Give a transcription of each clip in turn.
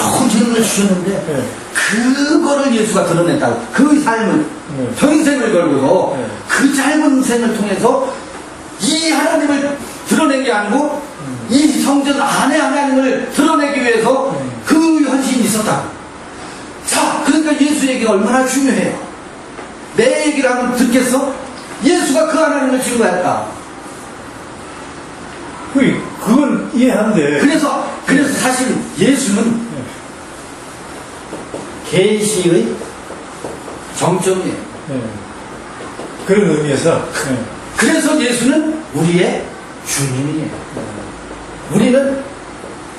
좋은 질문을 주셨는데 네. 그거를 예수가 드러냈다고. 그 삶을 네. 평생을 걸고서 네. 그 짧은 생을 통해서 이 하나님을 드러낸 게 아니고 이 성전 안에 하나님을 드러내기 위해서 그 헌신이 있었다. 자, 그러니까 예수 얘기가 얼마나 중요해요. 내 얘기를 하면 듣겠어? 예수가 그 하나님을 증거했다. 그건 이해하는데. 그래서 사실 예수는 계시의 정점이에요. 네. 그런 의미에서. 네. 그래서 예수는 우리의 주님이에요. 우리는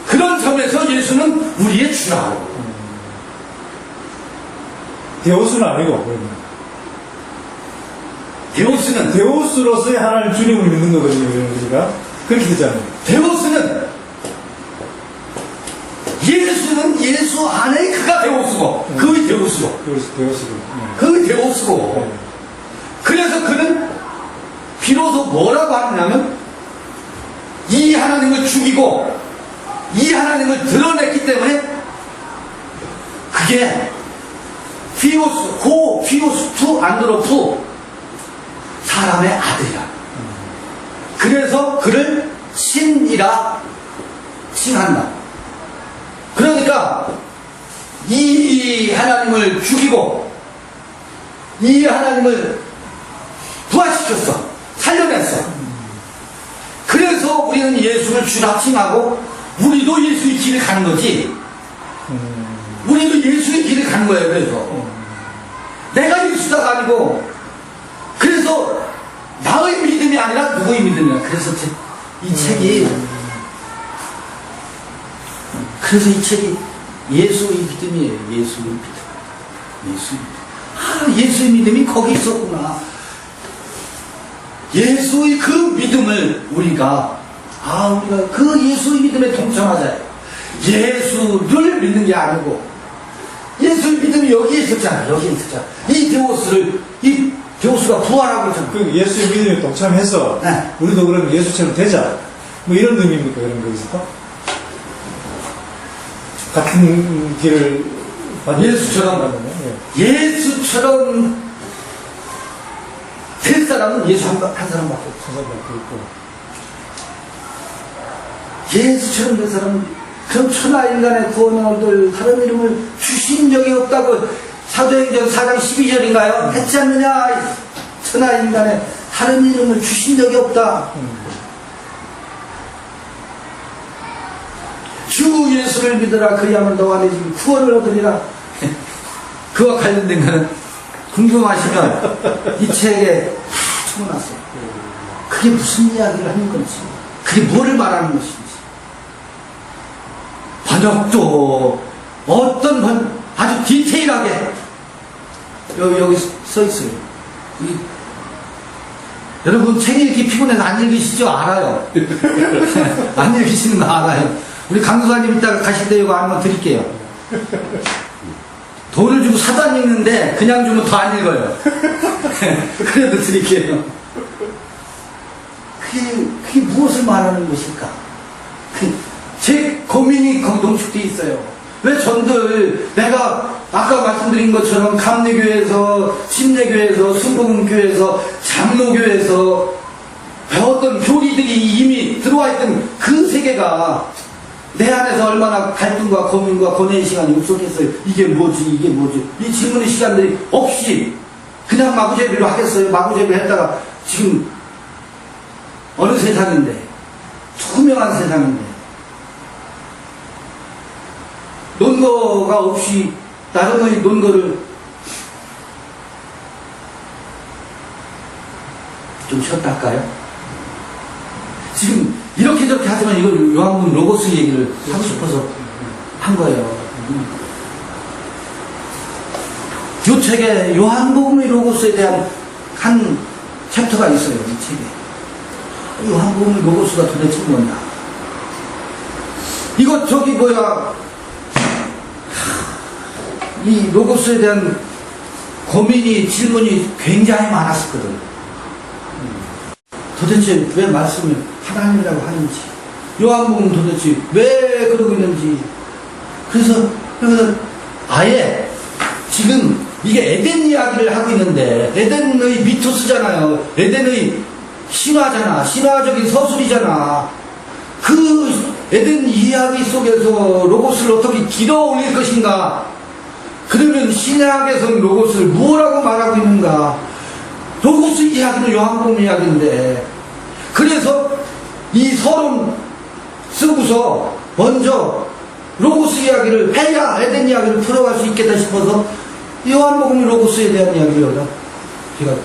그런 점에서 예수는 우리의 주라고. 데오스는 아니고, 그러면. 데오스로서의 하나님 주님을 믿는 거거든요, 우리가. 그렇게 되잖아요. 예수는 예수 안에 그가 데오스고, 그의 데오스고. 그의 데오스고. 네. 그래서 그는 비로소 뭐라고 하느냐면, 이 하나님을 죽이고, 이 하나님을 드러냈기 때문에, 그게 피오스 투 안드로프, 사람의 아들이라. 그래서 그를 신이라 칭한다. 그러니까 이 하나님을 죽이고 이 하나님을 부활시켰어. 살려냈어. 그래서 우리는 예수를 주라 칭하고 우리도 예수의 길을 가는 거지. 우리도 예수의 길을 가는 거예요. 그래서 내가 예수가 아니고, 그래서 나의 믿음이 아니라 누구의 믿음이야. 그래서 이 책이 예수의 믿음이에요. 예수의 믿음. 예수의 믿음이 거기 있었구나. 예수의 그 믿음을 우리가 그 예수의 믿음에 동참하자. 예수를 믿는 게 아니고 예수의 믿음이 여기에 있었잖아. 이 데오스가 부활하고 있잖아. 그 예수의 믿음에 동참해서 네. 우리도 그럼 예수처럼 되자. 뭐 이런 의미입니까? 그런 거기서? 같은 길을 예수처럼 될 사람은 예수 한 사람밖에 없고, 예수처럼 될 사람은 그럼 천하인간의 구원을 얻을 다른 이름을 주신 적이 없다고 사도행전 4장 12절인가요? 했지 않느냐? 천하인간의 다른 이름을 주신 적이 없다. 주 예수를 믿으라. 그리하면 너와 내 집이 구원을 얻으리라. 그와 관련된 거는 궁금하시면 이 책에 다 적어놨어요. 그게 무슨 이야기를 하는 건지, 그게 뭐를 말하는 것인지. 번역도 아주 디테일하게 여기 써 있어요. 여러분 책 읽기 피곤해서 안 읽으시죠? 알아요. 안 읽으시는 거 알아요. 우리 강도사님 이따가 가실 때 이거 한번 드릴게요. 돈을 주고 사도 안 읽는데 그냥 주면 더 안 읽어요. 그래도 드릴게요. 그게 무엇을 말하는 것일까? 제 고민이 거기 농축되어 있어요. 왜 전들 내가 아까 말씀드린 것처럼 감리교회에서, 침례교회에서, 순복음교회에서, 장로교회에서 배웠던 교리들이 이미 들어와 있던 그 세계가 내 안에서 얼마나 갈등과 고민과 고뇌의 시간이 없었겠어요. 이게 뭐지? 이 질문의 시간들이 없이 그냥 마구제비로 하겠어요. 마구제비 했다가 지금 어느 세상인데, 투명한 세상인데, 논거가 없이 나름의 논거를 좀 쉬었다 할까요? 지금 이렇게 저렇게 하지만 이걸 요한복음 로고스 얘기를 하고 싶어서 한 거예요. 이 책에 요한복음의 로고스에 대한 한 챕터가 있어요. 이 책에. 요한복음의 로고스가 도대체 뭐냐. 이거 이 로고스에 대한 고민이, 질문이 굉장히 많았었거든. 도대체 왜 말씀을 하나님이라고 하는지, 요한복음 도대체 왜 그러고 있는지, 그래서 아예 지금 이게 에덴 이야기를 하고 있는데 에덴의 미토스잖아요. 에덴의 신화잖아. 신화적인 서술이잖아. 그 에덴 이야기 속에서 로고스를 어떻게 길어 올릴 것인가? 그러면 신약에서는 로고스를 뭐라고 말하고 있는가? 로고스 이야기는 요한복음 이야기인데, 그래서 이 서론 쓰고서 먼저 로고스 이야기를 해야 에덴 이야기를 풀어갈 수 있겠다 싶어서 요한복음 로고스에 대한 이야기를 여기다 제가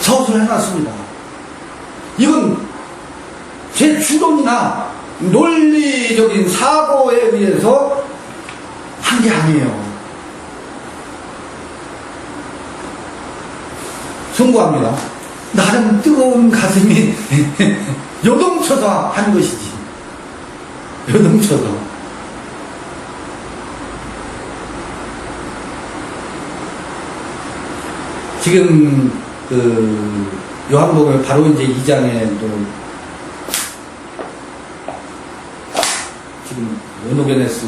서술해놨습니다. 이건 제 추론이나 논리적인 사고에 의해서 한 게 아니에요. 송구합니다. 나름 뜨거운 가슴이 요동쳐서 한 것이지. 요동쳐서. 지금 요한복음 바로 이제 2장에 또 지금 모노게네스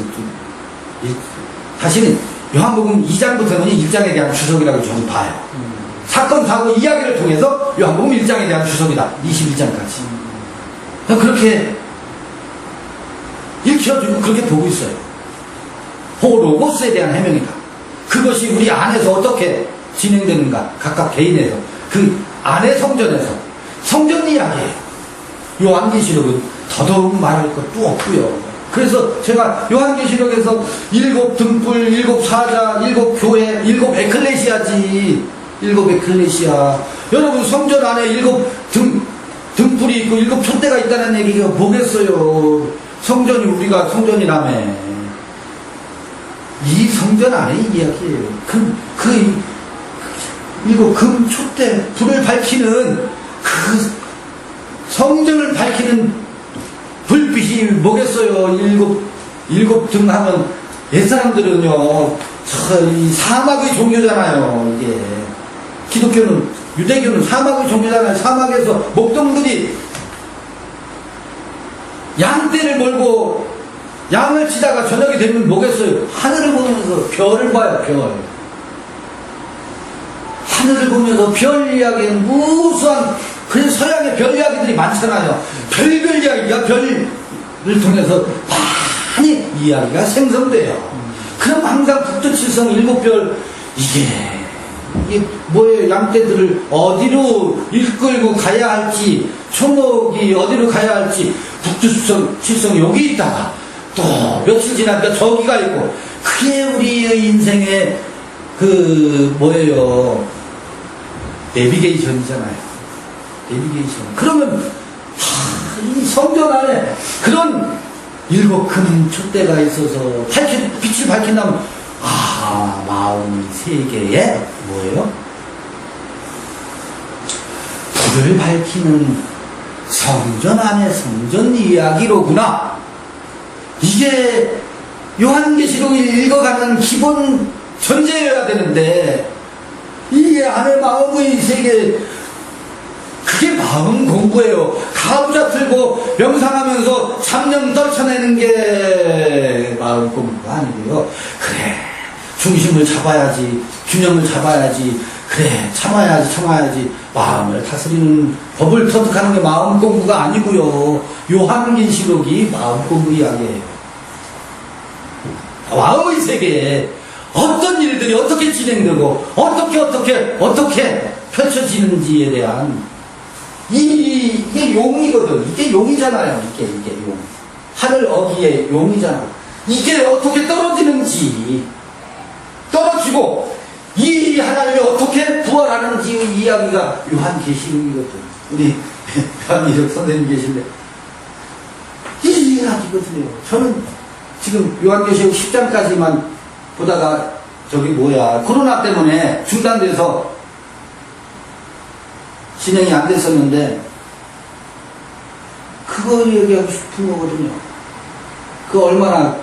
사실은 요한복음 2장부터는 1장에 대한 주석이라고 저는 봐요. 사건 사고 이야기를 통해서 요한복음 1장에 대한 주석이다. 21장까지. 그렇게 읽혀주고 그렇게 보고 있어요. 호로고스에 대한 해명이다. 그것이 우리 안에서 어떻게 진행되는가, 각각 개인에서 그 안의 성전에서 성전 이야기예요. 요한계시록은 더더욱 말할 것도 없고요. 그래서 제가 요한계시록에서 7 등불, 7 사자, 7 교회, 7 에클레시아지. 7 에클레시아. 여러분 성전 안에 7 등불이 있고 7 촛대가 있다는 얘기가 뭐겠어요. 성전이 우리가 성전이라며. 이 성전 안에 이야기예요. 그 7 금 촛대 불을 밝히는 그 성전을 밝히는 불빛이 뭐겠어요. 7 등 하면 옛사람들은요 이 사막의 종교잖아요. 이게 기독교는 유대교는 사막의 종교잖아요. 사막에서 목동들이 양떼를 몰고 양을 치다가 저녁이 되면 뭐겠어요. 하늘을 보면서 별을 봐요. 별. 하늘을 보면서 별 이야기는 무수한, 그래서 서양에 별 이야기들이 많잖아요. 별별 이야기가 별을 통해서 많이 이야기가 생성돼요. 그럼 항상 북두칠성 7별, 이게 뭐예요? 양떼들을 어디로 이끌고 가야 할지, 초목이 어디로 가야 할지, 북두칠성 여기 있다가 또 며칠 지나니까 저기가 있고, 그게 우리의 인생의 뭐예요? 내비게이션이잖아요. 내비게이션. 그러면 이 성전 안에 그런 7 금 촛대가 있어서 빛을 밝힌다면 마음 세계에 뭐예요? 불을 밝히는 성전 안의 성전 이야기로구나. 이게 요한계시록을 읽어가는 기본 전제여야 되는데, 이게 안에 마음의 세계, 그게 마음 공부예요. 가부좌 틀고 명상하면서 잡념 떨쳐내는 게 마음 공부가 아니고요. 그래, 중심을 잡아야지, 균형을 잡아야지, 그래, 참아야지 마음을 다스리는 법을 터득하는 게 마음 공부가 아니고요. 요한계시록이 마음 공부 이야기예요. 마음의 세계에 어떤 일들이 어떻게 진행되고 어떻게 펼쳐지는지에 대한 이게 용이거든. 이게 용이잖아요. 이게 용. 하늘 어귀의 용이잖아. 이게 어떻게 떨어지는지, 떨어지고 이 하나님이 어떻게 부활하는지 이야기가 요한계시록이거든. 우리 요한계시록 선생님 계신데 이 이야기거든요. 저는 지금 요한계시록 10장까지만 보다가 코로나 때문에 중단돼서 진행이 안 됐었는데, 그걸 얘기하고 싶은 거거든요. 그 얼마나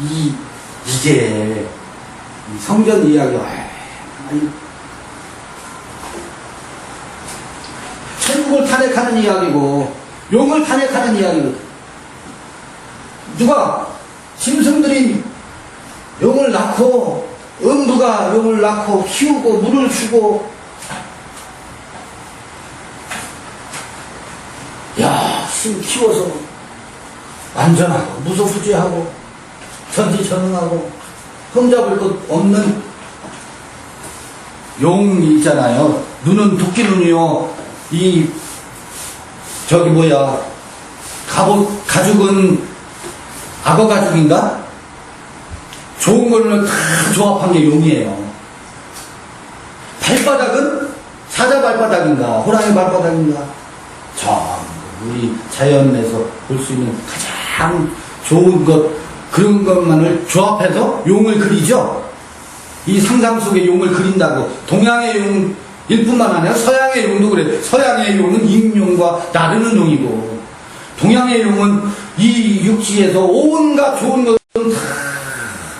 이게 성전 이야기가 천국을 탄핵하는 이야기고, 용을 탄핵하는 이야기거든. 누가 짐승들이 용을 낳고 음부가 용을 낳고 키우고 물을 주고 심 키워서 안전하고 무소부지하고 전지전능하고 흠잡을 것 없는 용이 있잖아요. 눈은 도끼 눈이요. 이 저기 뭐야 가죽은 악어 가죽인가? 좋은 거는 다 조합한 게 용이에요. 발바닥은 사자 발바닥인가 호랑이 발바닥인가? 우리 자연에서 볼 수 있는 가장 좋은 것 그런 것만을 조합해서 용을 그리죠. 이 상상 속에 용을 그린다고. 동양의 용일 뿐만 아니라 서양의 용도 그래. 서양의 용은 임용과 나르는 용이고, 동양의 용은 이 육지에서 온갖 좋은 것을 다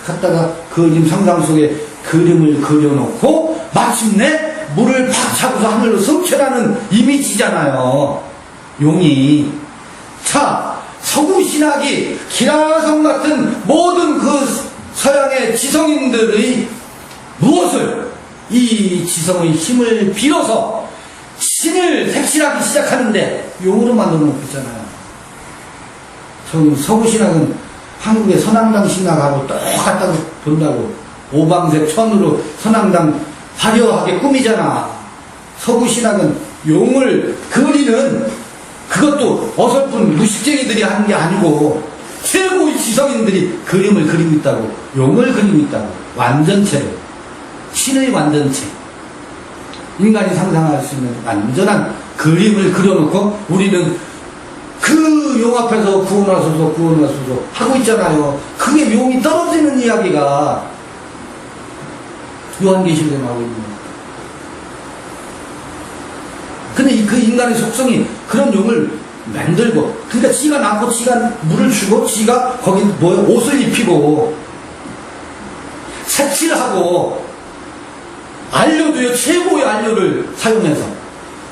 갖다가 그림 상상 속에 그림을 그려놓고 마침내 물을 팍 차고서 하늘로 성취하는 이미지잖아요. 용이. 자, 서구 신학이 기라성 같은 모든 그 서양의 지성인들의 무엇을 이 지성의 힘을 빌어서 신을 색칠하기 시작하는데 용으로 만들어 놓고 있잖아요. 서구 신학은 한국의 선앙당 신학하고 똑같다고 본다고. 오방색 천으로 선앙당 화려하게 꾸미잖아. 서구 신학은 용을 그리는, 그것도 어설픈 무식쟁이들이 하는 게 아니고 최고의 지성인들이 그림을 그리고 있다고. 용을 그리고 있다고. 완전체로. 신의 완전체. 인간이 상상할 수 있는 완전한 그림을 그려놓고 우리는 그 용 앞에서 구원하소서 하고 있잖아요. 그게 용이 떨어지는 이야기가 요한계시록에 나오고 있는 거예요. 근데 그 인간의 속성이 그런 용을 만들고, 그러니까 지가 낳고 지가 물을 주고 지가 거기 옷을 입히고 색칠하고 안료도요, 최고의 안료를 사용해서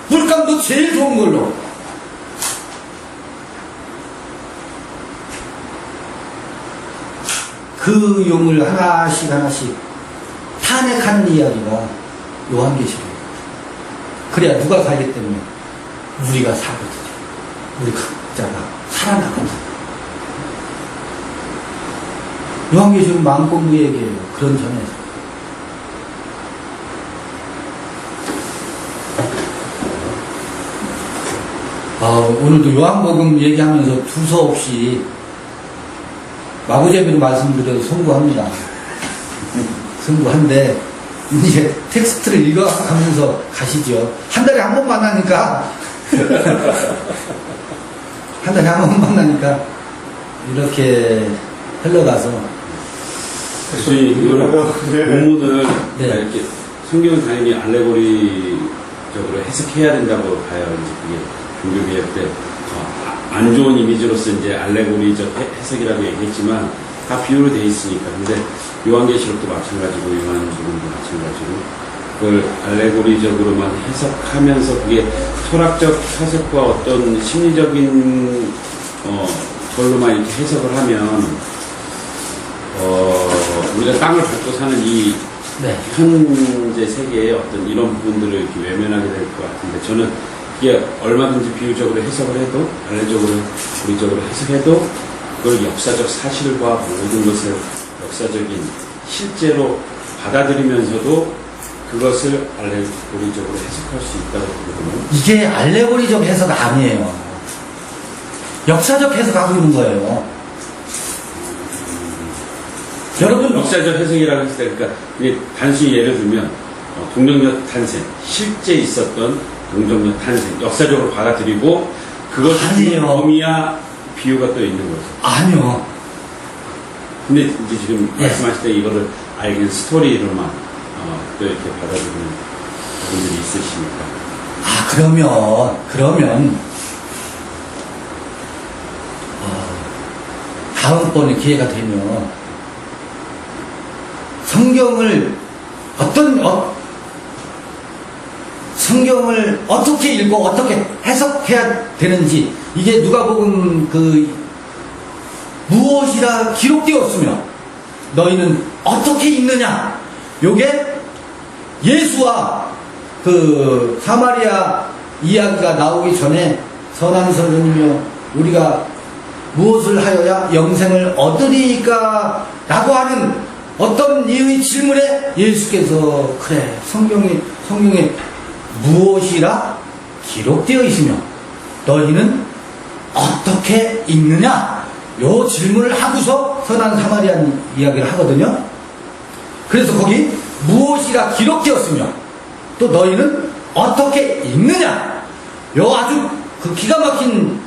물감도 제일 좋은 걸로. 그 용을 하나씩 탄핵하는 이야기가 요한계시록. 그래야 누가 살기 때문에 우리가 살거든요. 우리 각자가 살아나거든요. 요한계시록 마음공부 얘기예요. 그런 점에서. 오늘도 요한복음 얘기하면서 두서없이 마구잡이로 말씀드려서 송구합니다. 송구한데 이제 텍스트를 읽어가면서 가시죠. 한 달에 한 번 만나니까 한 달에 한 번 만나니까 이렇게 흘러가서. 저희 본문을 네. 이렇게 성경을 당연히 알레고리적으로 해석해야 된다고 봐요. 이제 그게 종교개혁 때 안 좋은 이미지로서 이제 알레고리적 해석이라고 얘기했지만 다 비유로 돼 있으니까. 근데 요한계시록도 마찬가지고 요한복음도 마찬가지고 그걸 알레고리적으로만 해석하면서 그게 철학적 해석과 어떤 심리적인 걸로만 이렇게 해석을 하면 우리가 땅을 밟고 사는 이 네. 현재 세계의 어떤 이런 부분들을 이렇게 외면하게 될 것 같은데, 저는 이게 얼마든지 비유적으로 해석을 해도, 알레고리적으로 해석해도 그걸 역사적 사실과 모든 것을 역사적인 실제로 받아들이면서도 그것을 알레고리적으로 해석할 수 있다고 보거든요. 이게 알레고리적 해석 아니에요. 역사적 해석하고 있는 거예요. 여러분, 역사적 해석이라고 했을 때, 그러니까 이게 단순히 예를 들면 동정역 탄생, 실제 있었던 동정역 탄생, 역사적으로 받아들이고 그것을 아니에요. 범위야 비유가 또 있는 거죠. 아니요. 근데 이제 지금 예. 말씀하실 때 이거를 알긴 스토리로만 또 이렇게 받아들이는 부분들이 있으시니까. 그러면 다음번에 기회가 되면 성경을 성경을 어떻게 읽고 어떻게 해석해야 되는지 이게 누가복음 무엇이라 기록되었으며 너희는 어떻게 읽느냐? 요게 예수와 사마리아 이야기가 나오기 전에 선한 선생님이여 우리가 무엇을 하여야 영생을 얻으리까? 라고 하는 어떤 이의 질문에 예수께서 그래 성경에 무엇이라 기록되어 있으며 너희는 어떻게 읽느냐? 요 질문을 하고서 선한 사마리안 이야기를 하거든요. 그래서 거기 무엇이라 기록되었으며 또 너희는 어떻게 읽느냐? 요 아주 기가 막힌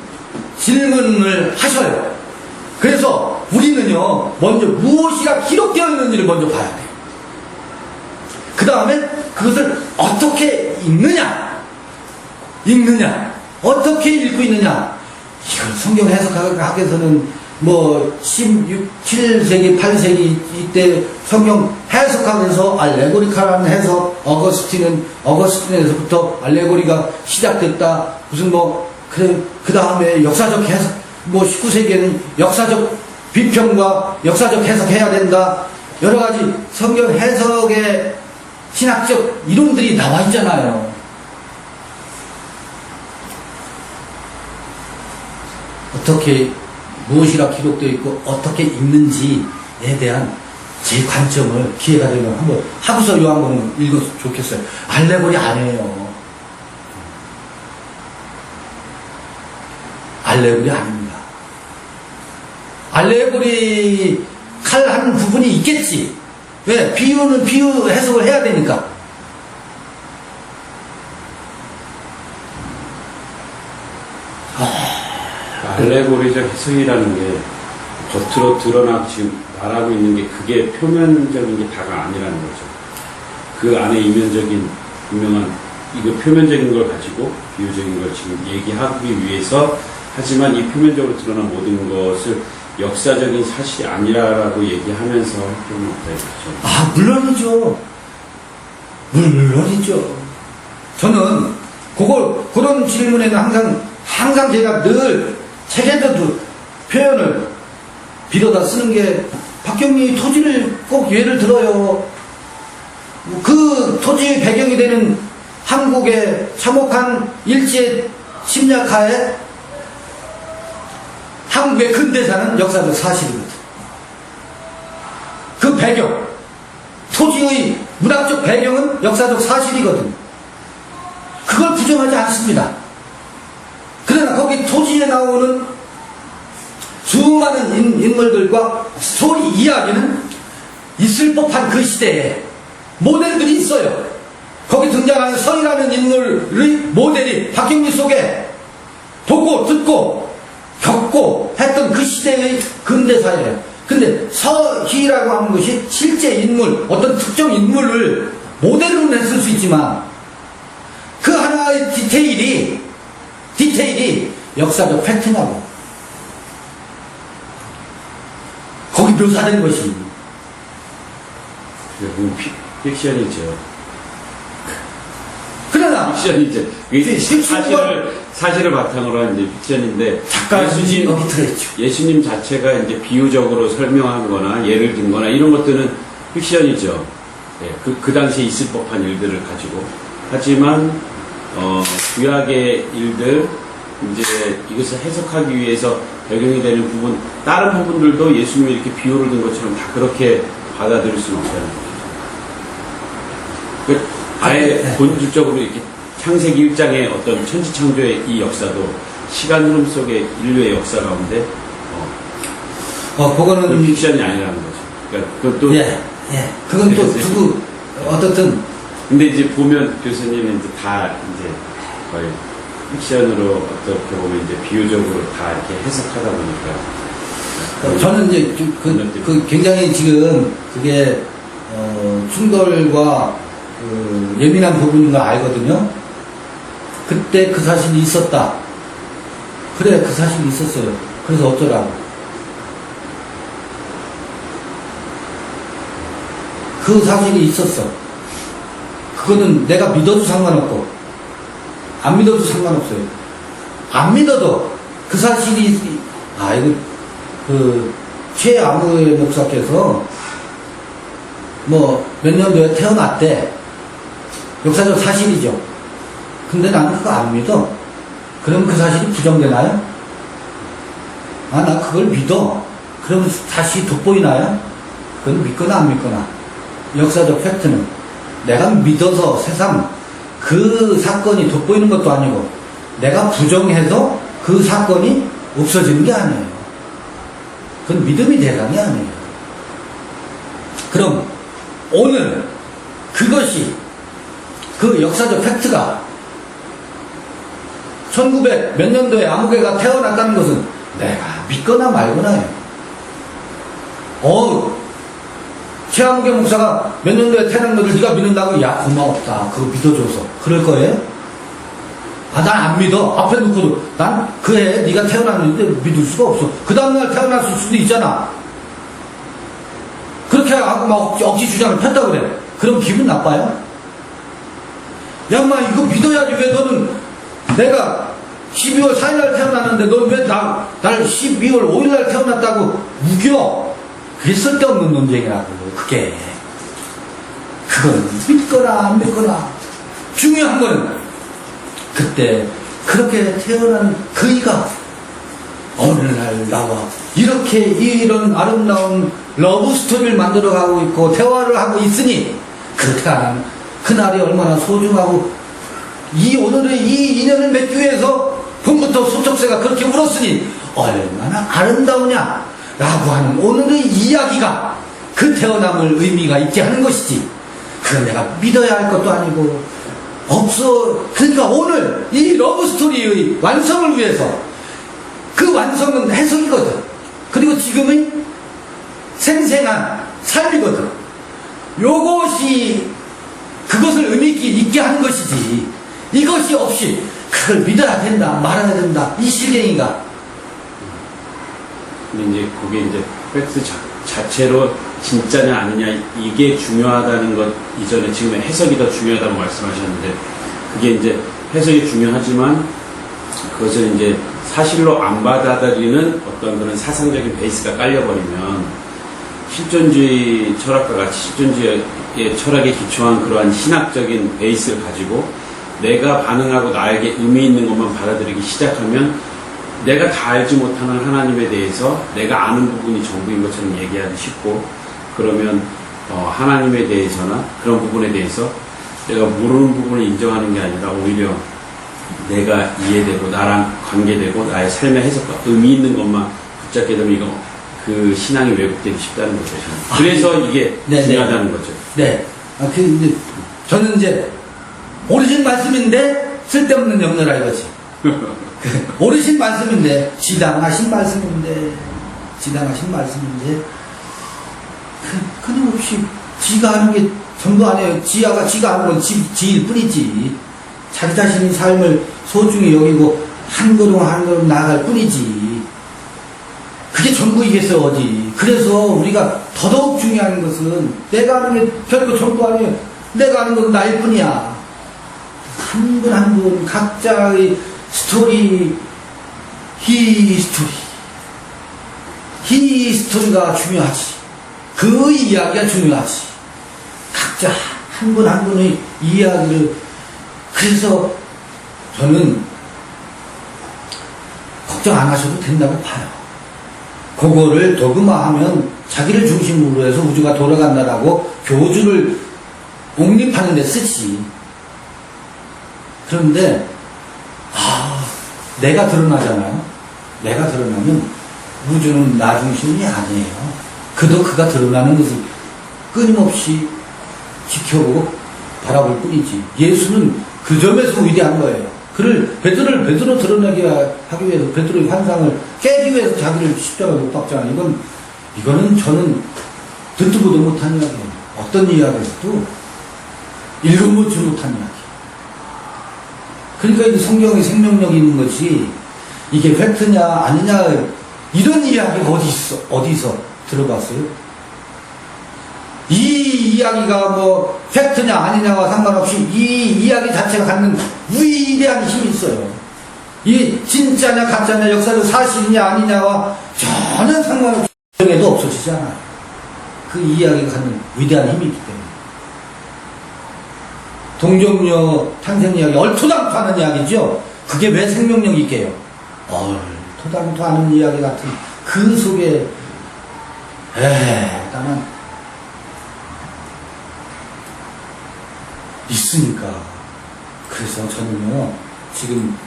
질문을 하셔요. 그래서 우리는요 먼저 무엇이라 기록되어 있는지를 먼저 봐야 돼요. 그 다음에 그것을 어떻게 읽느냐 어떻게 읽고 있느냐. 이걸 성경 해석학에서는 7세기 8세기 이때 성경 해석하면서 알레고리카라는 해석, 어거스틴에서부터 알레고리가 시작됐다. 무슨 그 다음에 역사적 해석, 19세기에는 역사적 비평과 역사적 해석해야 된다. 여러 가지 성경 해석의 신학적 이론들이 나와 있잖아요. 어떻게 무엇이라 기록되어 있고 어떻게 읽는지에 대한 제 관점을 기회가 되면 한번 하고서 요 한번 읽어서 좋겠어요. 알레고리 아니에요. 알레고리 아닙니다. 알레고리 칼 한 부분이 있겠지. 왜? 비유는 비유 해석을 해야 되니까. 알레고리적 해석이라는 게 겉으로 드러나 지금 말하고 있는 게 그게 표면적인 게 다가 아니라는 거죠. 그 안에 이면적인 분명한 이거 표면적인 걸 가지고 비유적인 걸 지금 얘기하기 위해서 하지만 이 표면적으로 드러난 모든 것을 역사적인 사실이 아니라라고 얘기하면서 할 필요는 없다 이거죠. 물론이죠. 물론이죠. 저는 그런 질문에는 항상 제가 늘 책에서도 표현을 빌어다 쓰는 게 박경리 토지를 꼭 예를 들어요. 그 토지의 배경이 되는 한국의 참혹한 일제 침략하에 한국의 근대사는 역사적 사실이거든. 그 배경, 토지의 문학적 배경은 역사적 사실이거든. 그걸 부정하지 않습니다. 그러나 거기 토지에 나오는 수많은 인물들과 스토리 이야기는 있을 법한 그 시대에 모델들이 있어요. 거기 등장하는 서희라는 인물의 모델이 박경리 속에 보고 듣고 겪고 했던 그 시대의 근대사예요. 근데 서희라고 하는 것이 실제 인물, 어떤 특정 인물을 모델로 냈을 수 있지만 그 하나의 디테일이 역사적 팩트냐고. 거기 묘사된 것이. 픽션이죠. 그러나 픽션이죠. 사실을 바탕으로 한 이제 픽션인데 작가 예수님 여기 들어있죠. 예수님 자체가 이제 비유적으로 설명하거나 예를 든거나 이런 것들은 픽션이죠. 예, 그 당시에 있을 법한 일들을 가지고. 하지만 구약의 일들 이제 이것을 해석하기 위해서 배경이 되는 부분, 다른 부분들도 예수님이 이렇게 비유를 든 것처럼 다 그렇게 받아들일 수는 없다는 거죠. 아예 본질적으로 이렇게 창세기 1장의 어떤 천지창조의 이 역사도 시간 흐름 속의 인류의 역사 가운데 그거는 픽션이 아니라는 거죠. 그러니까 그것도 그건 또 두고 어떻든. 근데 이제 보면 교수님은 이제 다 이제 거의 픽션으로 어떻게 보면 이제 비유적으로 다 이렇게 해석하다 보니까 저는 이제 굉장히 지금 그게 충돌과 예민한 부분인 걸 알거든요. 그때 그 사실이 있었다. 그래, 그 사실이 있었어요. 그래서 어쩌라고. 그 사실이 있었어. 그거는 내가 믿어도 상관없고 안 믿어도 상관없어요. 안 믿어도 그 사실이, 최아무의 목사께서 뭐 몇 년도에 태어났대. 역사적 사실이죠. 근데 나는 그거 안 믿어. 그럼 그 사실이 부정되나요? 나 그걸 믿어. 그럼 다시 돋보이나요? 그건 믿거나 안 믿거나. 역사적 팩트는 내가 믿어서 세상 그 사건이 돋보이는 것도 아니고 내가 부정해서 그 사건이 없어지는 게 아니에요. 그건 믿음이 대상이 아니에요. 그럼 오늘 그것이 그 역사적 팩트가 1900 몇 년도에 아무개가 태어났다는 것은 내가 믿거나 말거나예요. 최아무개 목사가 몇 년도에 태어난 것을 네가 믿는다고? 야, 고마웠다. 그거 믿어줘서. 그럴 거예요? 난 안 믿어. 앞에 놓고도 난 그 해 네가 태어났는데 믿을 수가 없어. 그 다음날 태어났을 수도 있잖아. 그렇게 하고 막 억지 주장을 폈다 그래. 그럼 기분 나빠요? 야, 인마 이거 믿어야지. 왜 너는 내가 12월 4일날 태어났는데 넌 왜 날 12월 5일날 태어났다고 우겨? 그게 쓸데없는 논쟁이라고. 그건 믿거나 안 믿거나. 중요한 거는 그때 그렇게 태어난 그이가 어느 날 나와 이렇게 이런 아름다운 러브 스토리를 만들어가고 있고 대화를 하고 있으니 그렇게 하는 그날이 얼마나 소중하고 이 오늘의 이 인연을 맺기 위해서 봄부터 소쩍새가 그렇게 울었으니 얼마나 아름다우냐 라고 하는 오늘의 이야기가 그 태어남을 의미가 있게 하는 것이지. 그건 내가 믿어야 할 것도 아니고 없어. 그러니까 오늘 이 러브스토리의 완성을 위해서 그 완성은 해석이거든. 그리고 지금의 생생한 삶이거든. 요것이 그것을 의미 있게 하는 것이지. 이것이 없이 그걸 믿어야 된다 말아야 된다 이 실갱이가. 근데 이제 그게 이제 팩트 자체로 진짜냐 아니냐 이게 중요하다는 것 이전에 지금 해석이 더 중요하다고 말씀하셨는데 그게 이제 해석이 중요하지만 그것을 이제 사실로 안 받아들이는 어떤 그런 사상적인 베이스가 깔려버리면 실존주의 철학과 같이 실존주의 철학에 기초한 그러한 신학적인 베이스를 가지고 내가 반응하고 나에게 의미 있는 것만 받아들이기 시작하면 내가 다 알지 못하는 하나님에 대해서 내가 아는 부분이 전부인 것처럼 얘기하기 쉽고 그러면 하나님에 대해서나 그런 부분에 대해서 내가 모르는 부분을 인정하는 게 아니라 오히려 내가 이해되고 나랑 관계되고 나의 삶의 해석과 의미 있는 것만 붙잡게 되면 이거 그 신앙이 왜곡되기 쉽다는 거죠. 그래서 이게 중요하다는 거죠. 네. 이제 저는 이제 오르신 말씀인데 쓸데없는 염려라 이거지. 오르신 말씀인데 지당하신 말씀인데 끊임없이 지가 하는 게 전부 아니에요. 지가 하는 건 지일 뿐이지. 자기 자신의 삶을 소중히 여기고 한 걸음 나아갈 뿐이지. 그게 전부이겠어 어디. 그래서 우리가 더더욱 중요한 것은 내가 하는 게 결코 전부 아니에요. 내가 하는 건 나일 뿐이야. 한 분 한 분 각자의 스토리, 히스토리가 중요하지. 그 이야기가 중요하지. 각자 한 분 한 분의 이야기를. 그래서 저는 걱정 안 하셔도 된다고 봐요. 그거를 도그마하면 자기를 중심으로 해서 우주가 돌아간다라고 교주를 옹립하는 데 쓰지. 그런데 내가 드러나잖아요. 내가 드러나면 우주는 나 중심이 아니에요. 그가 드러나는 것을 끊임없이 지켜보고 바라볼 뿐이지. 예수는 그 점에서 위대한 거예요. 그를 베드로 드러나게 하기 위해서 베드로의 환상을 깨기 위해서 자기를 십자가에 못 박잖아요. 이거는 저는 듣도 보도 못한 이야기예요. 어떤 이야기도 읽어보지 못한 이야기. 그러니까 이 성경에 생명력이 있는 것이 이게 팩트냐 아니냐 이런 이야기가 어디서 들어봤어요? 이 이야기가 뭐 팩트냐 아니냐와 상관없이 이 이야기 자체가 갖는 위대한 힘이 있어요. 이 진짜냐 가짜냐 역사적 사실이냐 아니냐와 전혀 상관없이 정에도 없어지잖아요. 그 이야기가 갖는 위대한 힘이 있기 때문에. 동정녀 탄생 이야기 얼토당토 하는 이야기죠. 그게 왜 생명력이 있게요? 얼토당토 하는 이야기 같은 그 속에 나는 있으니까. 그래서 저는요 지금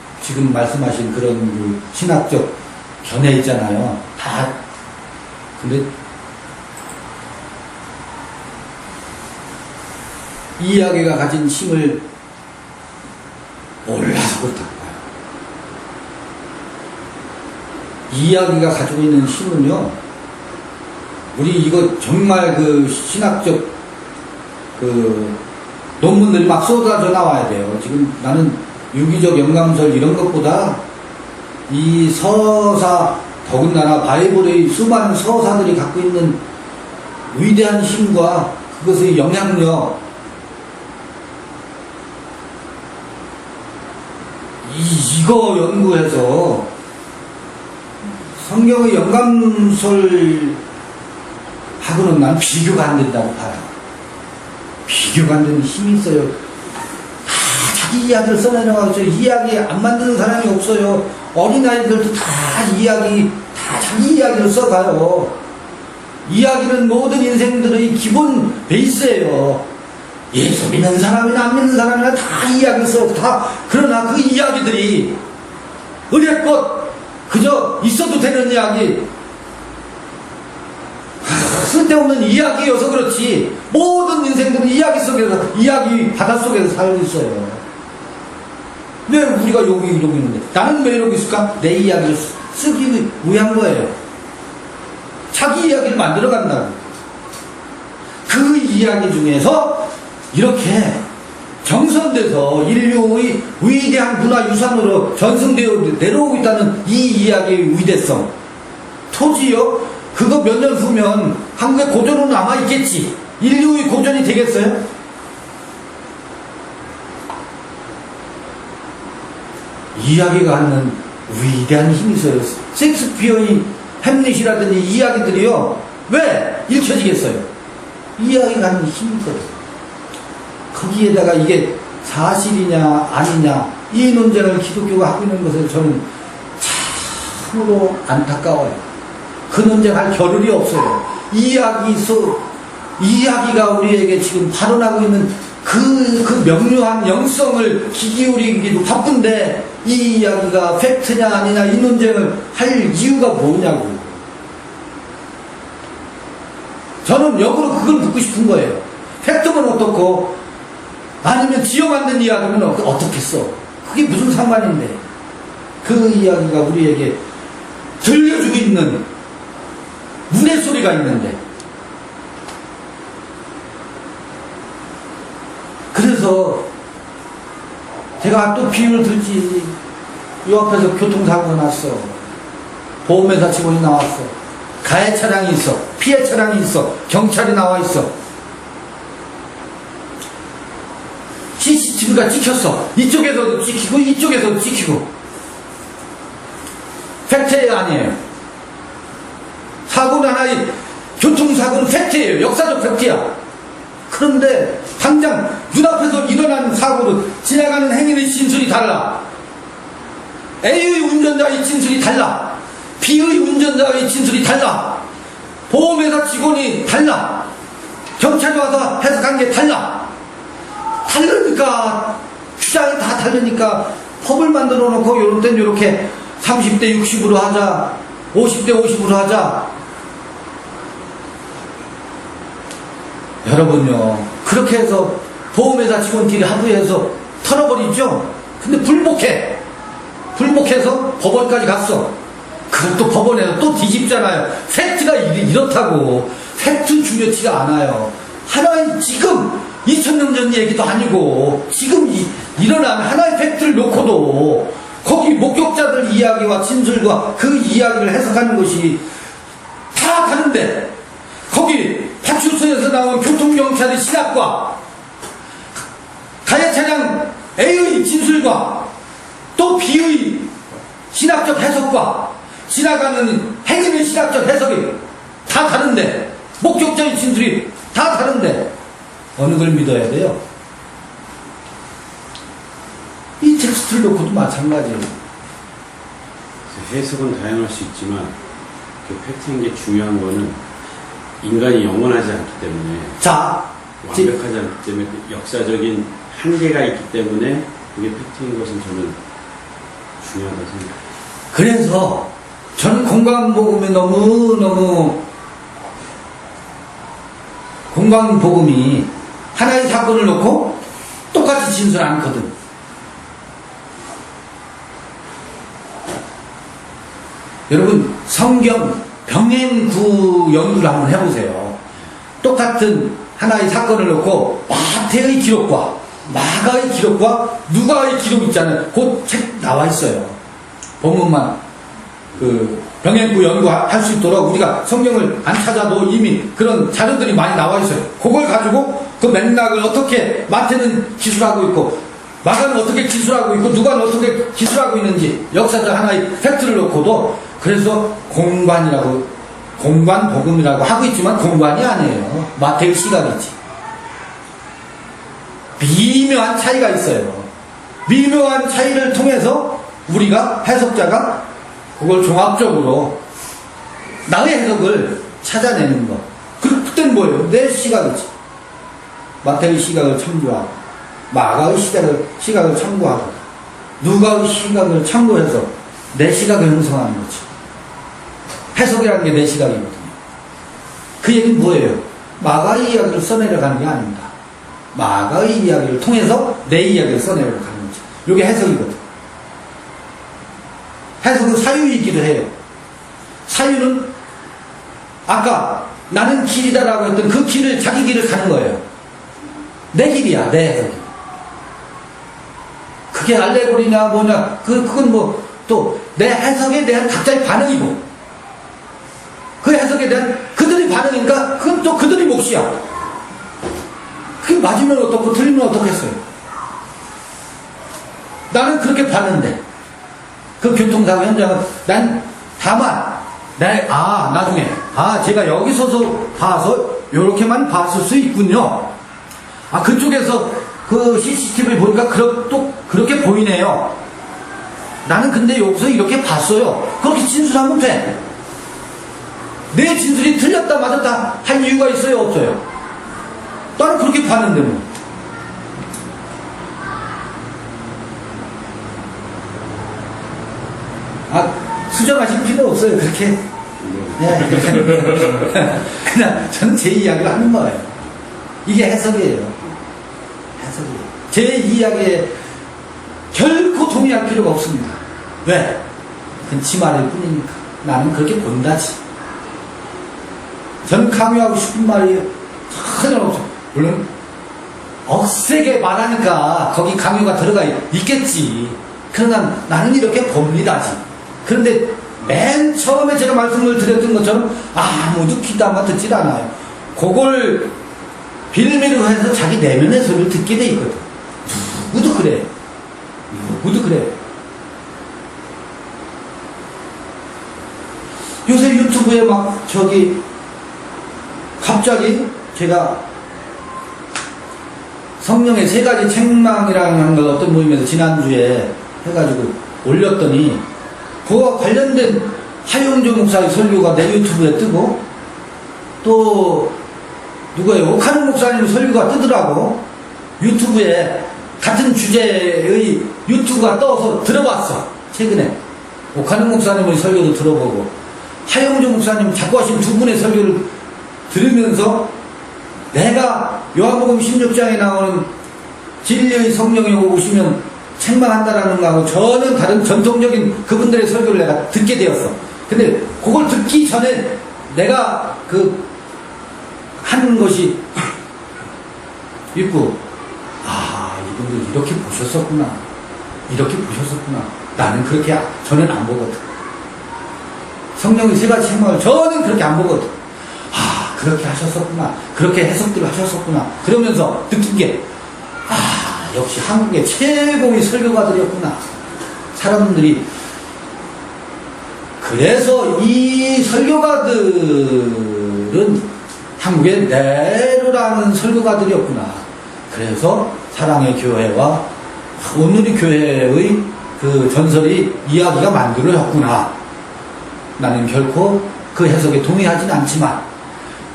말씀하신 그런 그 신학적 견해 있잖아요. 다 근데 이 이야기가 가진 힘을 몰라서 그렇다고 봐요. 이 이야기가 가지고 있는 힘은요, 우리 이거 정말 그 신학적 그 논문들이 막 쏟아져 나와야 돼요. 지금 나는 유기적 영감설 이런 것보다 이 서사, 더군다나 바이블의 수많은 서사들이 갖고 있는 위대한 힘과 그것의 영향력, 이거 연구해서 성경의 영감설하고는 난 비교가 안 된다고 봐요. 비교가 안 되는 힘이 있어요. 다 자기 이야기를 써내려가고 있어요. 이야기 안 만드는 사람이 없어요. 어린아이들도 다 자기 이야기를 써가요. 이야기는 모든 인생들의 기본 베이스예요. 예수 믿는 사람이나 안 믿는 사람이나 다 이야기를 써. 그러나 그 이야기들이 의뢰껏 그저 있어도 되는 이야기, 쓸데없는 이야기여서 그렇지 모든 인생들은 이야기 속에서, 이야기 바닷속에서 살고 있어요. 왜 우리가 여기 있는데? 나는 왜 이러고 있을까? 내 이야기를 쓰기 위한 거예요. 자기 이야기를 만들어 간다고. 그 이야기 중에서 이렇게 정선돼서 인류의 위대한 문화유산으로 전승되어 내려오고 있다는 이 이야기의 위대성. 토지요? 그거 몇 년 후면 한국의 고전은 남아있겠지. 인류의 고전이 되겠어요? 이야기가 갖는 위대한 힘이 있어요. 셰익스피어의 햄릿이라든지 이야기들이요. 왜 읽혀지겠어요? 이야기가 갖는 힘이 있거든요. 거기에다가 이게 사실이냐 아니냐 이 논쟁을 기독교가 하고 있는 것을 저는 참으로 안타까워요. 그 논쟁할 겨를이 없어요. 이야기가 우리에게 지금 발언하고 있는 그 명료한 영성을 기기울이기도 바쁜데 이 이야기가 팩트냐 아니냐 이 논쟁을 할 이유가 뭐냐고. 저는 역으로 그걸 묻고 싶은 거예요. 팩트면 어떻고 아니면 지어 만든 이야기는 어떻겠어? 그게 무슨 상관인데. 그 이야기가 우리에게 들려주고 있는 문의 소리가 있는데. 그래서 제가 또 비유를 들지. 이 앞에서 교통사고가 났어. 보험회사 직원이 나왔어. 가해 차량이 있어. 피해 차량이 있어. 경찰이 나와 있어. CCTV가 찍혔어. 이쪽에서도 찍히고 이쪽에서도 찍히고. 팩트예요 아니에요? 사고는 하나의 교통사고는 팩트예요. 역사적 팩트야. 그런데 당장 눈앞에서 일어난 사고로 지나가는 행인의 진술이 달라. A의 운전자의 진술이 달라. B의 운전자의 진술이 달라. 보험회사 직원이 달라. 경찰이 와서 해석한 게 달라. 다르니까 주장이 다 다르니까 법을 만들어 놓고 요런 땐 요렇게 30대 60으로 하자, 50대 50으로 하자. 여러분요, 그렇게 해서 보험회사 직원끼리 합의해서 털어버리죠. 근데 불복해서 법원까지 갔어. 그것도 법원에서 또 뒤집잖아요. 팩트가 이렇다고. 팩트 중요치가 않아요. 하나의 지금 2000년 전 얘기도 아니고 지금 일어난 하나의 팩트를 놓고도 거기 목격자들 이야기와 진술과 그 이야기를 해석하는 것이 다 다른데 거기 파출소에서 나온 교통경찰의 시각과 가해 차량 A의 진술과 또 B의 신학적 해석과 지나가는 행인의 신학적 해석이 다 다른데, 목격적인 진술이 다 다른데, 어느 걸 믿어야 돼요? 이 텍스트를 놓고도 마찬가지예요. 해석은 다양할 수 있지만 그 팩트인 게 중요한 거는 인간이 영원하지 않기 때문에, 자, 완벽하지 않기 때문에 그 역사적인 한계가 있기 때문에 그게 팩트인 것은 저는 중요하다고 생각해요. 그래서 저는 공간복음이 너무너무 공간복음이 하나의 사건을 놓고 똑같이 진술 않거든. 여러분 성경 병행구 연구를 한번 해보세요. 똑같은 하나의 사건을 놓고 마태의 기록과 마가의 기록과 누가의 기록 있잖아요. 그 책 나와 있어요. 본문만 그 병행구 연구할 수 있도록 우리가 성경을 안 찾아도 이미 그런 자료들이 많이 나와 있어요. 그걸 가지고 그 맥락을 어떻게 마태는 기술하고 있고 마가는 어떻게 기술하고 있고 누가는 어떻게 기술하고 있는지 역사적 하나의 팩트를 놓고도 그래서 공관복음이라고 하고 있지만 공관이 아니에요. 마태의 시각이지. 미묘한 차이가 있어요. 미묘한 차이를 통해서 우리가 해석자가 그걸 종합적으로 나의 해석을 찾아내는 거. 그때는 뭐예요? 내 시각이지. 마태의 시각을 참조하고 마가의 시각을 참고하고 누가의 시각을 참고해서 내 시각을 형성하는 거지. 해석이라는 게 내 시각이거든요. 그 얘기는 뭐예요? 마가의 이야기를 써내려가는 게 아닙니다. 마가의 이야기를 통해서 내 이야기를 써내려가는 거지. 이게 해석이거든. 해석은 사유이기도 해요. 사유는 아까 나는 길이다라고 했던 그 길을 자기 길을 가는 거예요. 내 길이야, 내 해석이. 그게 알레고리냐 뭐냐 그건 뭐 또 내 해석에 대한 각자의 반응이고 그 해석에 대한 그들의 반응이니까 그건 또 그들의 몫이야. 그게 맞으면 어떻고 틀리면 어떻겠어요. 나는 그렇게 봤는데 그 교통사고 현장은 난 다만 나중에 제가 여기 서서 봐서 요렇게만 봤을 수 있군요. 그쪽에서 그 CCTV 보니까 또 그렇게 보이네요. 나는 근데 여기서 이렇게 봤어요. 그렇게 진술하면 돼. 내 진술이 틀렸다 맞았다 할 이유가 있어요 없어요? 나는 그렇게 봤는데 뭐. 수정하실 필요 없어요 그렇게. 네. 그냥 저는 제 이야기를 하는 거예요. 이게 해석이에요. 해석이에요. 제 이야기에 결코 동의할 필요가 없습니다. 왜? 그건 지 말일 뿐이니까. 나는 그렇게 본다지. 저는 강요하고 싶은 말이 전혀 없어요. 물론 억세게 말하니까 거기 강요가 들어가 있겠지. 그러나 나는 이렇게 봅니다지. 그런데 맨 처음에 제가 말씀을 드렸던 것처럼 아무도 귀담아 듣질 않아요. 그걸 빌미로 해서 자기 내면의 소리를 듣게 돼 있거든. 누구도 그래. 누구도 그래. 요새 유튜브에 갑자기 제가 성령의 세 가지 책망이라는 걸 어떤 모임에서 지난주에 해가지고 올렸더니 그와 관련된 하용조 목사의 설교가 내 유튜브에 뜨고 또 누구예요? 오카는 목사님 설교가 뜨더라고. 유튜브에 같은 주제의 유튜브가 떠서 들어봤어. 최근에 오카는 목사님의 설교도 들어보고 하용조 목사님 자꾸 하신 두 분의 설교를 들으면서 내가 요한복음 16장에 나오는 진리의 성령이 오시면 책망한다라는 거하고 전혀 다른 전통적인 그분들의 설교를 내가 듣게 되었어. 근데 그걸 듣기 전에 내가 하는 것이 있고 이분들 이렇게 보셨었구나. 이렇게 보셨었구나. 나는 그렇게 전혀 안 보거든. 성령의 세 가지 책망을 저는 그렇게 안 보거든. 그렇게 하셨었구나. 그렇게 해석들을 하셨었구나. 그러면서 느낀 게 역시 한국의 최고의 설교가들이었구나. 사람들이 그래서 이 설교가들은 한국에 내로라는 설교가들이었구나. 그래서 사랑의 교회와 오늘의 교회의 그 전설이 이야기가 만들어졌구나. 나는 결코 그 해석에 동의하진 않지만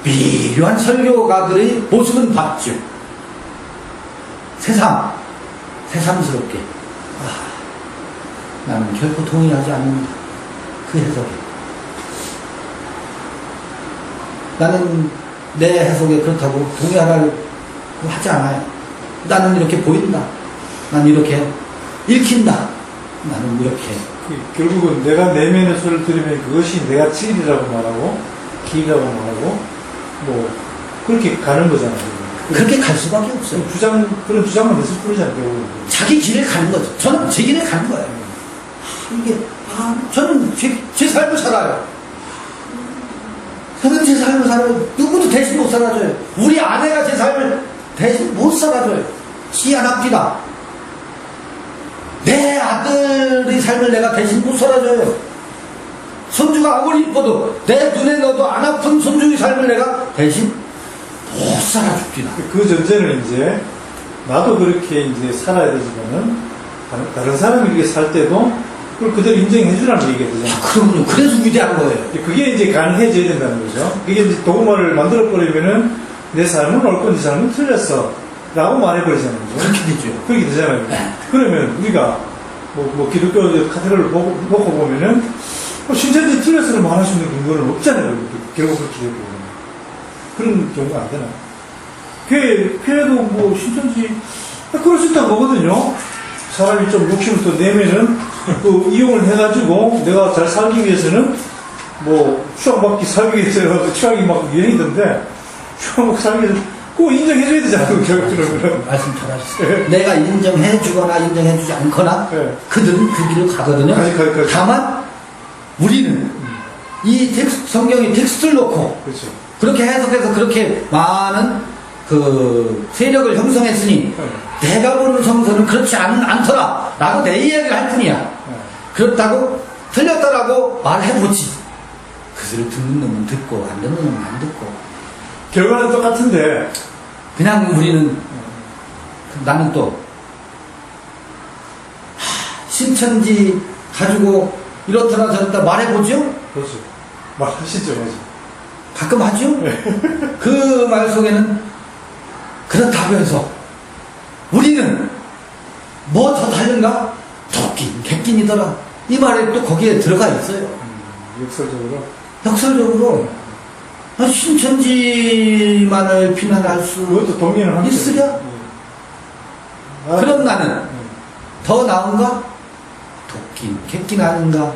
미묘한 설교가들의 모습은 봤죠. 새삼스럽게 나는 결코 동의하지 않는다. 그 해석에 나는 내 해석에 그렇다고 동의하라고 하지 않아요. 나는 이렇게 보인다. 나는 이렇게 읽힌다. 나는 이렇게. 결국은 내가 내면의 소리를 들으면 그것이 내가 진리라고 말하고 길이라고 말하고 뭐 그렇게 가는 거잖아요. 그렇게 갈 수밖에 없어요. 그런 주장만 있을 뿐이잖아요. 결국은. 자기 길을 가는 거죠. 저는 제 길을 가는 거예요. 저는 제 삶을 살아요. 저는 제 삶을 살아요. 누구도 대신 못 살아줘요. 우리 아내가 제 삶을 대신 못 살아줘요. 씨안합니다. 내 아들의 삶을 내가 대신 못 살아줘요. 손주가 아무리 이뻐도 내 눈에 넣어도 안 아픈 손주의 삶을 내가 대신 못 살아줍니다. 그 전제는 이제 나도 그렇게 이제 살아야 되지만은 다른 사람이 이렇게 살 때도 그걸 그대로 인정해 주라는 얘기가 되잖아요. 그럼요. 그래서 위대한 거예요. 그게 이제 가능해져야 된다는 거죠. 그게 이제 도구말을 만들어버리면은 내 삶은 옳고 네 삶은 틀렸어. 라고 말해버리잖아요. 그렇게 되죠. 그렇게 되잖아요. 네. 그러면 우리가 뭐 기독교 카테고리를 놓고 보면은 신천지 틀렸어를 말할 수 있는 근거는 없잖아요. 결국 그렇게 되고. 그런 경우가 안 되나. 교회도 뭐 신천지 그럴 수 있다고 보거든요. 사람이 좀 욕심을 또 내면은 그 이용을 해가지고 내가 잘 살기 위해서는 뭐 추앙받기 살기 위해서 추앙이 막 유행이던데 추앙받기 살기 위해서 꼭 인정해줘야 되잖아요. 결국은 말씀 잘하셨어요. 내가 인정해주거나 인정해주지 않거나 네. 그들은 그 길을 가거든요. 가지. 다만 우리는 이 성경의 텍스트를 놓고 그렇죠. 그렇게 해석해서 그렇게 많은 그 세력을 형성했으니 내가 보는 성서는 그렇지 않더라 라고 내 이야기를 할 뿐이야. 그렇다고 틀렸다라고 말해보지. 그들을 듣는 놈은 듣고 안 듣는 놈은 안 듣고 결과는 똑같은데 그냥 우리는 나는 또 신천지 가지고 이렇더라 저렇다 말해보죠. 그렇죠. 말하시죠. 맞아. 가끔 하죠. 그 말 속에는 그렇다고 해서 우리는 뭐 더 다른가? 토끼, 객긴이더라. 이 말에 또 거기에 들어가 있어요. 역설적으로 신천지만을 비난할 수 그것도 동의는 합니다. 있으랴? 그럼 나는 더 나은가? 토끼, 객긴 아닌가?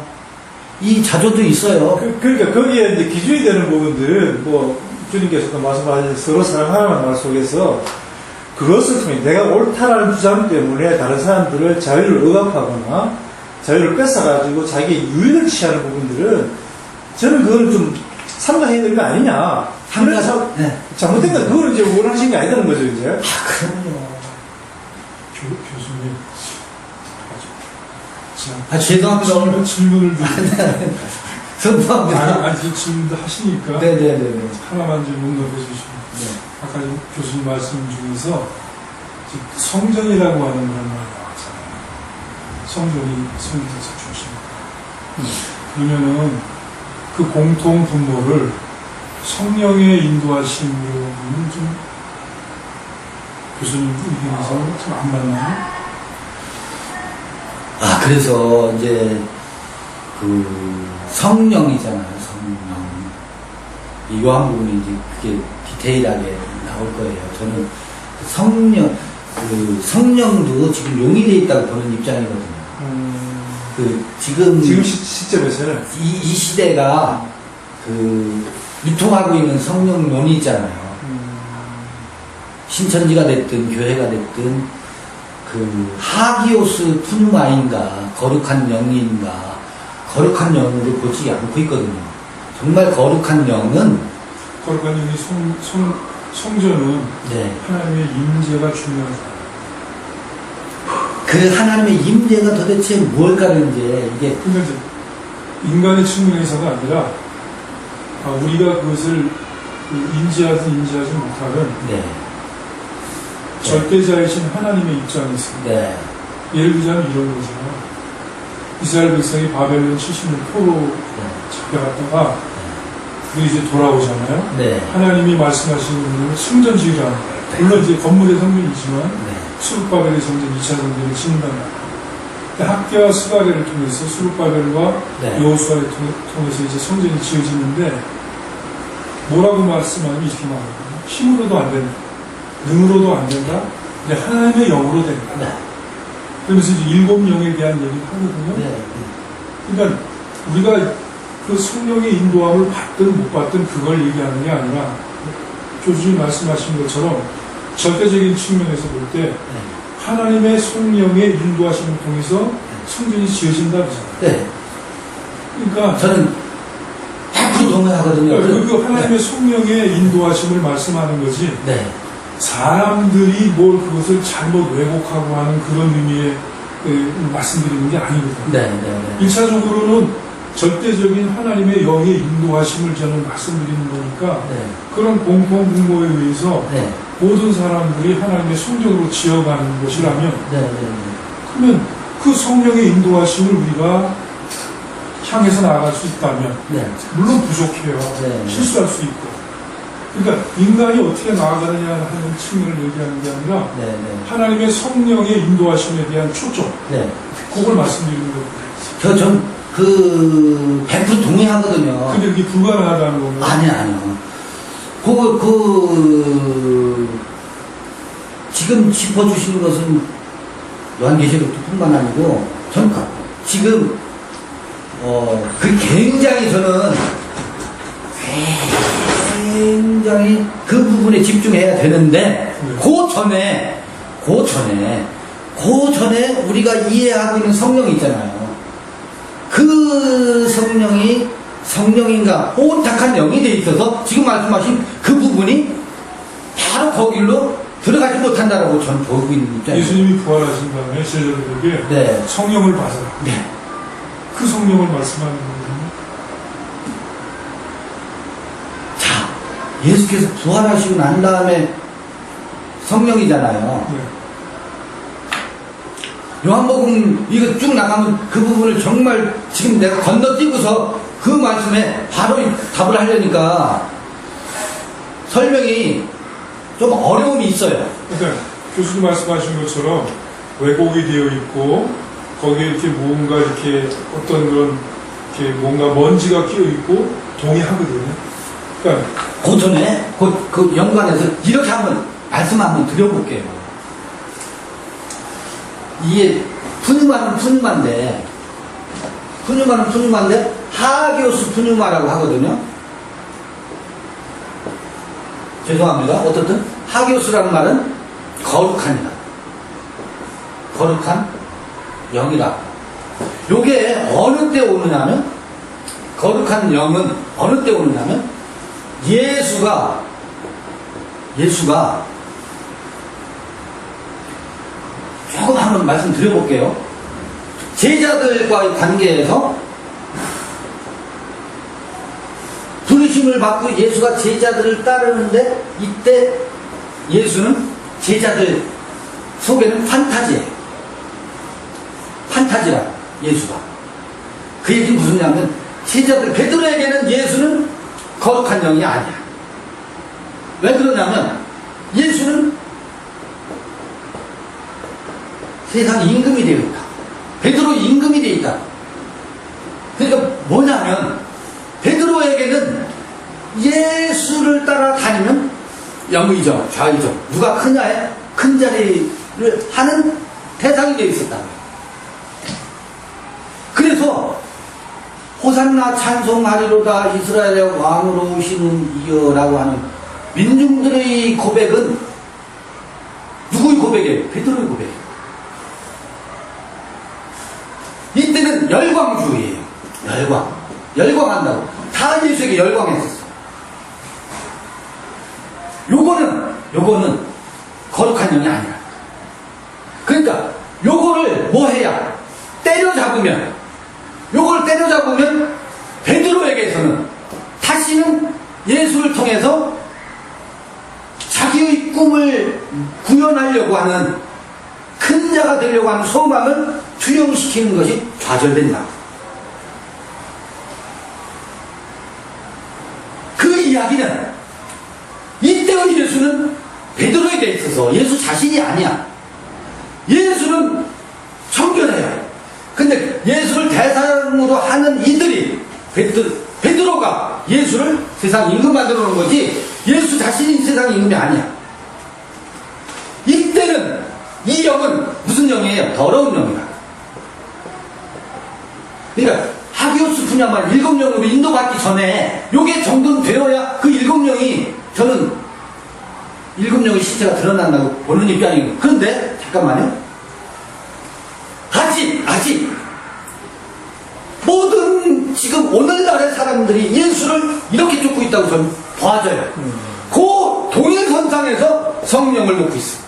이 자조도 있어요. 그러니까 거기에 이제 기준이 되는 부분들은 뭐 주님께서도 말씀하신 서로 사랑하라는 말 속에서 그것을 통해 내가 옳다라는 주장 때문에 다른 사람들을 자유를 억압하거나 자유를 뺏어가지고 자기의 유익을 취하는 부분들은 저는 그거는 좀 삼가해야 되는 거 아니냐. 네. 잘못된 건 그거는 이제 원하신 게 아니다는 거죠, 이제. 그럼요. 교수님. 죄송합니다. 오늘 질문을 선포합니다. 아니, 질문도 하시니까. 네네네. 하나만 좀 응답해 주시면. 네. 아까 교수님 말씀 중에서 성전이라고 하는 그런 말 나왔잖아요. 성전이 성전에서 중심이다. 그러면은 그 공통 분모를 성령의 인도하심으로는 좀 교수님 의견에서 좀 안 맞나요? 그래서 이제 그 성령이잖아요. 성령. 이 요한복음이 이제 그게 디테일하게 나올 거예요. 저는 성령도 지금 용인돼 있다고 보는 입장이거든요. 지금 시점에서는 이 시대가 그 유통하고 있는 성령론이 있잖아요. 신천지가 됐든 교회가 됐든 그 하기오스 푸누마인가 거룩한 영인가 거룩한 영으로 보지 않고 있거든요. 정말 거룩한 영은 거룩한 영이 성전은 네. 하나님의 임재가 중요하다. 그 하나님의 임재가 도대체 무엇일까를 이제 이게 근데 이제 인간의 측면에서가 아니라 우리가 그것을 인지하든 인지하지 못하는 네. 절대자이신 하나님의 입장에서 네. 예를 들자면 이런 거잖아요. 이스라엘 백성이 바벨론 70년 포로 잡혀갔다가 그게 이제 돌아오잖아요. 네. 하나님이 말씀하시는 건 성전 지으라는 거예요. 물론 이제 건물의 성전이지만 네. 수룹바벨의 성전 2차 성전을 짓는다는 거예요. 학교와 스가랴를 통해서 수룹바벨과 네. 여호수아를 통해서 이제 성전이 지어지는데 뭐라고 말씀하면 이렇게 말합니다. 힘으로도 안 된다. 능으로도 안 된다. 근데 하나님의 영으로 된다. 네. 그러면서 이제 일곱 영에 대한 얘기를 하거든요. 네. 그러니까 우리가 그 성령의 인도함을 받든 못 받든 그걸 얘기하는 게 아니라 교수님 말씀하신 것처럼 절대적인 측면에서 볼 때 하나님의 성령의 인도하심을 통해서 성전이 지어진다 그러잖아요. 네. 그러니까 저는 100% 동의하거든요. 그 하나님의 성령의 인도하심을 말씀하는 거지 네. 사람들이 뭘 그것을 잘못 왜곡하고 하는 그런 의미의 말씀드리는 게 아니거든요. 네. 네. 1차적으로는 절대적인 하나님의 영의 인도하심을 저는 말씀드리는 거니까 네. 그런 공통분모에 의해서 네. 모든 사람들이 하나님의 성전으로 지어가는 것이라면 네. 네. 그러면 그 성령의 인도하심을 우리가 향해서 나아갈 수 있다면 네. 물론 부족해요. 네. 실수할 수 있고. 그러니까 인간이 어떻게 나아가느냐 하는 측면을 얘기하는 게 아니라 네. 네. 하나님의 성령의 인도하심에 대한 초점 네. 그걸 말씀드리는 거예요. 전 100% 동의하거든요. 근데 그게 불가능하다는 거는 아니요. 지금 짚어주시는 것은 요한계시록뿐만 아니고, 전 지금, 그 굉장히 저는 굉장히 그 부분에 집중해야 되는데, 그 전에 우리가 이해하고 있는 성령이 있잖아요. 그 성령인가 혼탁한 영이 돼 있어서 지금 말씀하신 그 부분이 바로 거길로 들어가지 못한다라고 저는 보고 있는 입장이에요. 예수님이 부활하신 다음에 제자들에게 네. 성령을 받아라. 네. 그 성령을 말씀하는 거거든요. 자, 예수께서 부활하시고 난 다음에 성령이잖아요. 네. 요한복음 이거 쭉 나가면 그 부분을 정말 지금 내가 건너뛰고서 그 말씀에 바로 답을 하려니까 설명이 좀 어려움이 있어요. 그러니까 교수님 말씀하신 것처럼 왜곡이 되어 있고 거기에 이렇게 뭔가 이렇게 어떤 그런 이렇게 뭔가 먼지가 끼어 있고 동의하거든요. 그러니까 그 전에 그 연관해서 이렇게 한번 말씀 한번 드려볼게요. 이게 푸뉴마는 푸뉴마인데 하기오스 푸뉴마라고 하거든요. 죄송합니다. 어떻든 하기오스라는 말은 거룩한이다. 거룩한 영이다. 요게 어느 때 오느냐면 거룩한 영은 어느 때 오느냐면 예수가 조금 한번 말씀드려볼게요. 제자들과의 관계에서 부르심을 받고 예수가 제자들을 따르는데 이때 예수는 제자들 속에는 판타지예요. 판타지라 예수가. 그 얘기 무슨 냐면 제자들 베드로에게는 예수는 거룩한 영이 아니야. 왜 그러냐면 예수는 세상 임금이 되어 있다. 베드로 임금이 되어 있다. 그러니까 뭐냐면 베드로에게는 예수를 따라다니면 영의정, 좌의정, 누가 크냐에 큰 자리를 하는 대상이 되어 있었다. 그래서 호산나 찬송하리로다 이스라엘의 왕으로 오시는 이여라고 하는 민중들의 고백은 누구의 고백이에요? 베드로의 고백이에요. 이때는 열광주의예요. 열광한다고. 다 예수에게 열광했었어. 요거는 거룩한 영이 아니라. 그러니까 요거를 뭐 해야 요걸 때려잡으면 이때는 예수를 통해서 자기의 꿈을 구현하려고 하는, 큰 자가 되려고 하는 소망을 투영시키는 것이 좌절된다. 그 이야기는, 이때의 예수는 베드로에 대해 있어서 예수 자신이 아니야. 예수는 청결해요. 근데 예수를 대상으로 하는 이들이, 베드로가 예수를 세상 임금 만들어 놓은 거지, 예수 자신이 세상 임금이 아니야. 이때는 이 영은 무슨 영이에요? 더러운 영이다. 그러니까 하기오스 분야만 7영으로 인도받기 전에 요게 정돈되어야 그 7영이, 저는 7영의 실체가 드러난다고 보는 입장이에요. 그런데 잠깐만요. 아직 모든 지금 오늘날의 사람들이 예수를 이렇게 쫓고 있다고 저는 봐져요. 그 동일선상에서 성령을 놓고 있어요.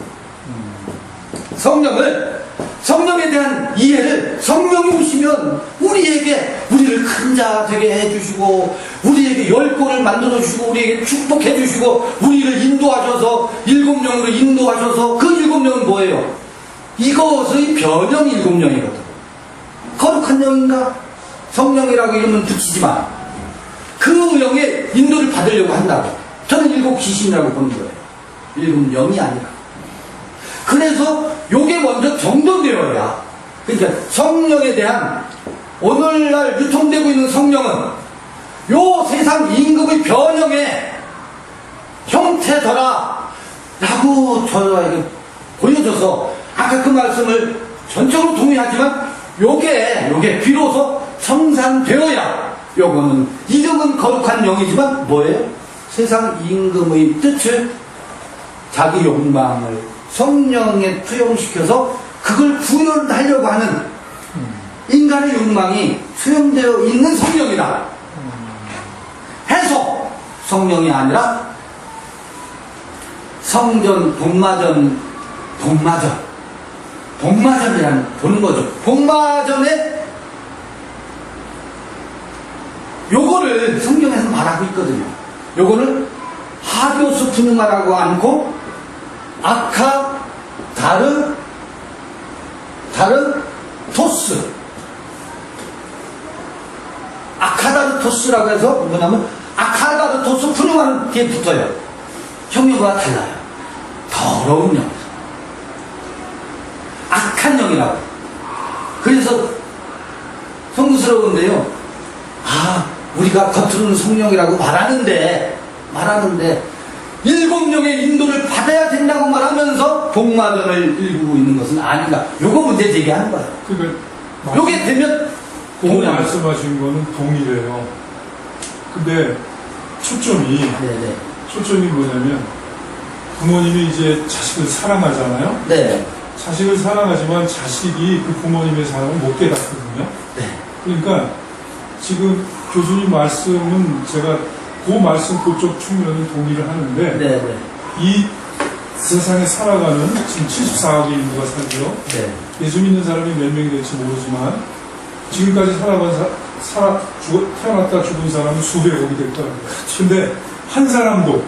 성령에 대한 이해를, 성령이 오시면 우리를 큰 자 되게 해주시고, 우리에게 열골을 만들어주시고, 우리에게 축복해주시고, 우리를 인도하셔서 7영으로 인도하셔서, 그 7영은 뭐예요? 이것의 변형 7영이거든. 거룩한 영인가? 성령이라고 이름은 붙이지만 그 영의 인도를 받으려고 한다고. 저는 7 귀신이라고 보는 거예요. 7 영이 아니라. 그래서 요게 먼저 정돈되어야, 그러니까 성령에 대한, 오늘날 유통되고 있는 성령은 요 세상 임금의 변형의 형태더라 라고 저에게 보여줘서, 아까 그 말씀을 전적으로 동의하지만 요게 비로소 청산되어야, 요거는 이름은 거룩한 영이지만 뭐예요? 세상 임금의 뜻을, 자기 욕망을 성령에 투영시켜서 그걸 구현하려고 하는 인간의 욕망이 수용되어 있는 성령이다 해서, 성령이 아니라 성전, 복마전이라는 보는 거죠. 복마전에 요거를 성경에서 말하고 있거든요. 요거를 하교수 푸누마라고 않고 아카다르토스라고 해서 뭐냐면, 아카다르토스 푸누마는 뒤에 붙어요. 형용과 달라요. 더러운 영, 악한 영이라고. 그래서 송구스러운데요. 우리가 겉으로는 성령이라고 말하는데 7영의 인도를 받아야 된다고 말하면서 복마전을 일구고 있는 것은 아닌가. 요거 문제 제기하는 거예요. 그러니까 요게 되면 오늘 말씀하신 거는 동일해요. 근데 초점이 뭐냐면, 부모님이 이제 자식을 사랑하잖아요. 네. 자식을 사랑하지만 자식이 그 부모님의 사랑을 못 깨닫거든요. 네. 그러니까 지금 교수님 말씀은 제가 그 말씀 그쪽 측면은 동의를 하는데, 네. 이 세상에 살아가는 지금 74억의 인구가 살죠. 네. 예수 믿는 사람이 몇 명이 될지 모르지만 지금까지 태어났다 죽은 사람은 수백억이 될 거예요. 근데 한 사람도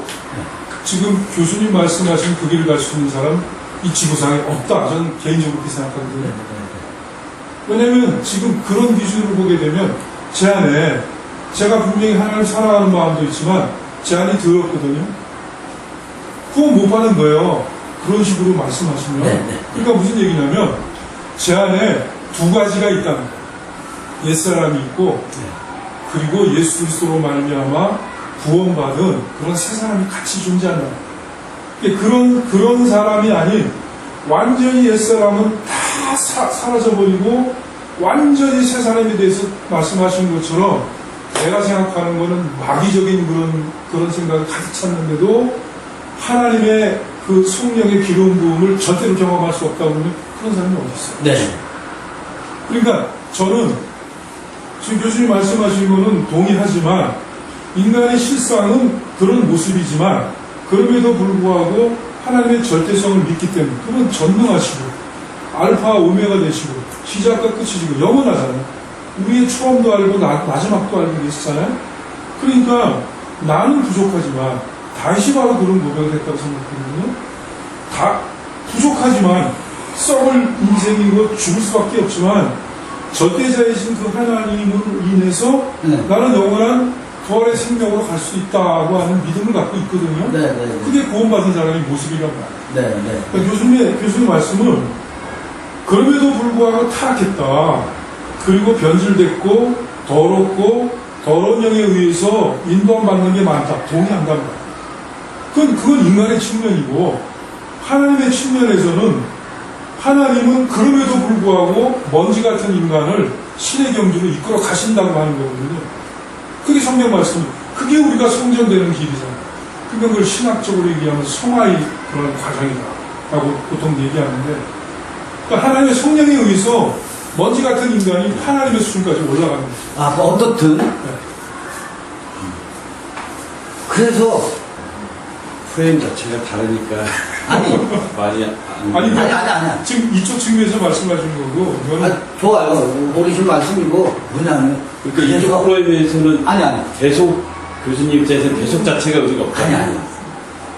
지금 교수님 말씀하신 그 길을 갈 수 있는 사람 이 지구상에 없다. 저는 개인적으로 그렇게 생각하거든요. 왜냐면 지금 그런 기준으로 보게 되면 제 안에, 제가 분명히 하나님을 사랑하는 마음도 있지만 제 안이 더럽거든요. 그거 못 받은 거예요. 그런 식으로 말씀하시면. 그러니까 무슨 얘기냐면, 제 안에 두 가지가 있다는 거예요. 옛사람이 있고, 그리고 예수 그리스도로 말미암아 구원받은 그런 새 사람이 같이 존재한다. 그런 사람이 아닌, 완전히 옛사람은 다 사라져버리고 완전히 새 사람에 대해서 말씀하신 것처럼, 내가 생각하는 거는 마귀적인 그런 생각을 가득 찼는데도 하나님의 그 성령의 기름 부음을 절대로 경험할 수 없다고 그러면 그런 사람이 어디 있어요? 네. 그러니까 저는 지금 교수님 말씀하신 거는 동의하지만, 인간의 실상은 그런 모습이지만 그럼에도 불구하고 하나님의 절대성을 믿기 때문에, 그건 전능하시고 알파 오메가 되시고 시작과 끝이시고 영원하잖아요. 우리의 처음도 알고 마지막도 알고 계시잖아요. 그러니까 나는 부족하지만 다윗이 바로 그런 고백을 했다고 생각하거든요. 다 부족하지만 썩을 인생이고 죽을 수밖에 없지만 절대자이신 그 하나님으로 인해서 네. 나는 영원한 부활의 생명으로 갈 수 있다고 하는 믿음을 갖고 있거든요. 네, 네, 그게 구원받은 사람의 모습이란 말이에요. 네, 네. 그러니까 교수님 말씀은 그럼에도 불구하고 타락했다. 그리고 변질됐고 더럽고 더러운 영에 의해서 인도함 받는 게 많다. 동의한단 말이에요. 그건 인간의 측면이고 하나님의 측면에서는 하나님은 그럼에도 불구하고 먼지 같은 인간을 신의 경주로 이끌어 가신다고 하는 거거든요. 그게 성경 말씀이에요. 그게 우리가 성전되는 길이잖아요. 그걸 신학적으로 얘기하면 성화의 그런 과정이다라고 보통 얘기하는데, 그러니까 하나님의 성령에 의해서 먼지 같은 인간이 하나님의 수준까지 올라가는 거죠. 아, 뭐 어떻든. 네. 그래서, 프레임 자체가 다르니까 아니, 말이 아니. 지금 이쪽 측면에서 말씀하신 거고, 이거는 좋아요. 옳으신 말씀이고, 뭐냐면. 그러니까 이쪽 프레임에서는 아니. 계속 교수님 입장에서 계속 자체가 의미가 없잖아요. 아니.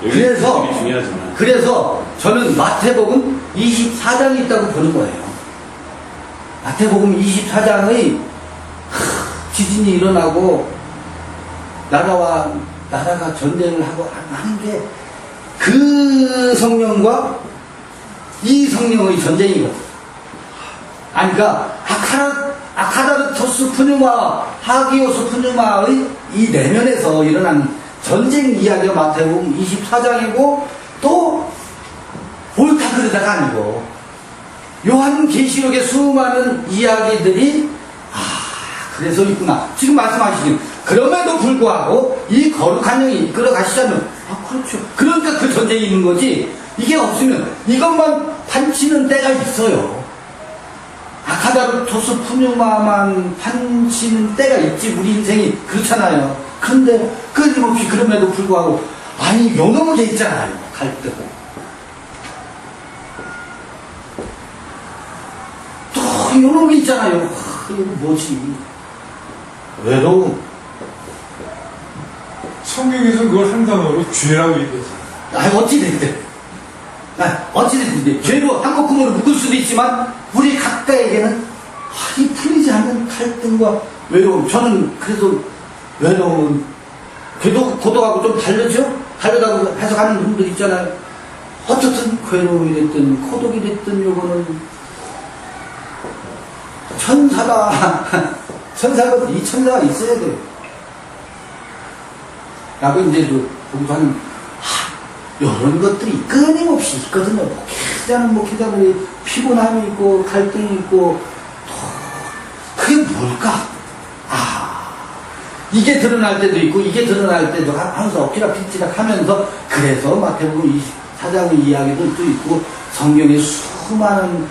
여기 그래서, 되게 중요하지만 그래서 저는 마태복음 24장이 있다고 보는 거예요. 마태복음 24장의 지진이 일어나고 나라가 전쟁을 하고 하는 게 그 성령과 이 성령의 전쟁이거든. 아니, 그러니까 아카다르토스 푸뉴마, 하기오스 푸뉴마의 이 내면에서 일어난 전쟁 이야기가 마태복음 24장이고, 또 옳다그르다가 아니고 요한계시록의 수많은 이야기들이 그래서 있구나. 지금 말씀하시긴 그럼에도 불구하고 이 거룩한 영이 이끌어 가시자면 그렇죠. 그러니까 그 전쟁이 있는 거지. 이게 없으면 이것만 판치는 때가 있어요. 아카다르토스 푸뉴마만 판치는 때가 있지. 우리 인생이 그렇잖아요. 그런데 끊임없이 그럼에도 불구하고 요놈은 돼 있잖아요. 갈등. 또 요놈이 있잖아요. 이거 뭐지? 외로움. 성경에서 그걸 한 단어로 죄라고 얘기했어요. 어찌됐든. 어찌됐든. 죄로 한꺼번으로 묶을 수도 있지만, 우리 각자에게는 이 풀리지 않는 갈등과 외로움. 저는 그래서 외로움, 고독하고 좀 다르죠? 다르다고 해석하는 분들 있잖아요. 어떻든 괴로움이 됐든, 고독이 됐든, 요거는 천사가 이 천사가 있어야 돼요. 라고 이제 공부하는 이런 것들이 끊임없이 있거든요. 목회자는 피곤함이 있고 갈등이 있고 그게 뭘까? 이게 드러날 때도 있고 이게 드러날 때도 하면서 엎치락뒤치락 하면서, 그래서 마태복음 24장의 이야기들도 있고 성경의 수많은,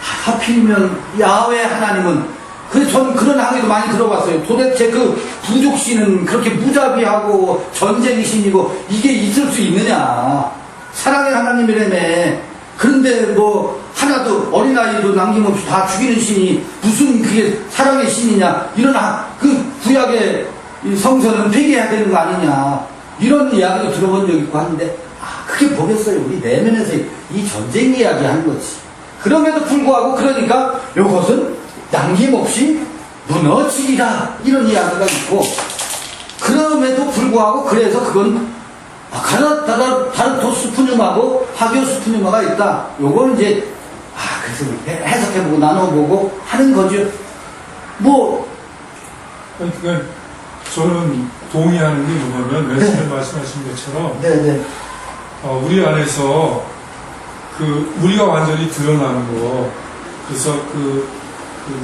하필이면 야훼 하나님은, 그래서 저는 그런 항해도 많이 들어봤어요. 도대체 그 부족신은 그렇게 무자비하고 전쟁의 신이고 이게 있을 수 있느냐. 사랑의 하나님이라며. 그런데 뭐 하나도 어린아이도 남김없이 다 죽이는 신이 무슨 그게 사랑의 신이냐. 이런 그 구약의 성서는 폐기해야 되는 거 아니냐. 이런 이야기도 들어본 적이 있고 하는데, 그게 뭐겠어요. 우리 내면에서 이 전쟁 이야기 하는 거지. 그럼에도 불구하고, 그러니까 이것은 남김없이 무너지리라, 이런 이야기가 있고, 그럼에도 불구하고 그래서 그건 아카다르토스 푸뉴마고 하기오스 푸뉴마가 있다. 요거는 이제 그래서 해석해보고 나눠보고 하는 거죠. 그러니까 저는 동의하는 게 뭐냐면 말씀을 말씀하신 것처럼 네네. 우리 안에서 우리가 완전히 드러나는 거, 그래서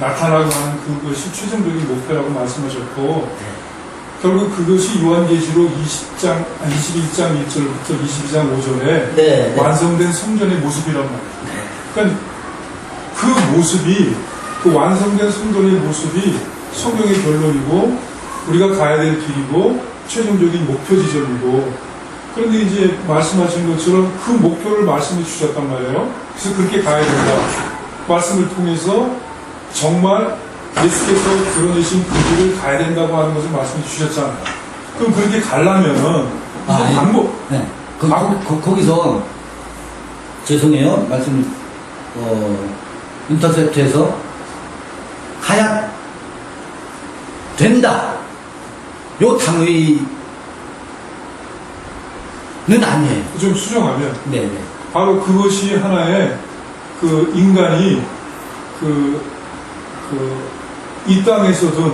나타나고 하는 그것이 최종적인 목표라고 말씀하셨고, 결국 그것이 요한계시록 21장 1절부터 22장 5절에 완성된 성전의 모습이란 말이에요. 그러니까 그 모습이, 그 완성된 성전의 모습이 성경의 결론이고 우리가 가야 될 길이고 최종적인 목표 지점이고, 그런데 이제 말씀하신 것처럼 그 목표를 말씀해 주셨단 말이에요. 그래서 그렇게 가야 된다. 말씀을 통해서 정말 예수께서 드러내신 그 길을 가야 된다고 하는 것을 말씀해 주셨잖아요. 그럼 그렇게 가려면은 아, 예. 방법 네. 거기서 죄송해요. 말씀 인터셉트에서 가야 된다. 요 단어는 아니에요. 좀 수정하면 네네. 바로 그것이 하나의 그 인간이 이 땅에서든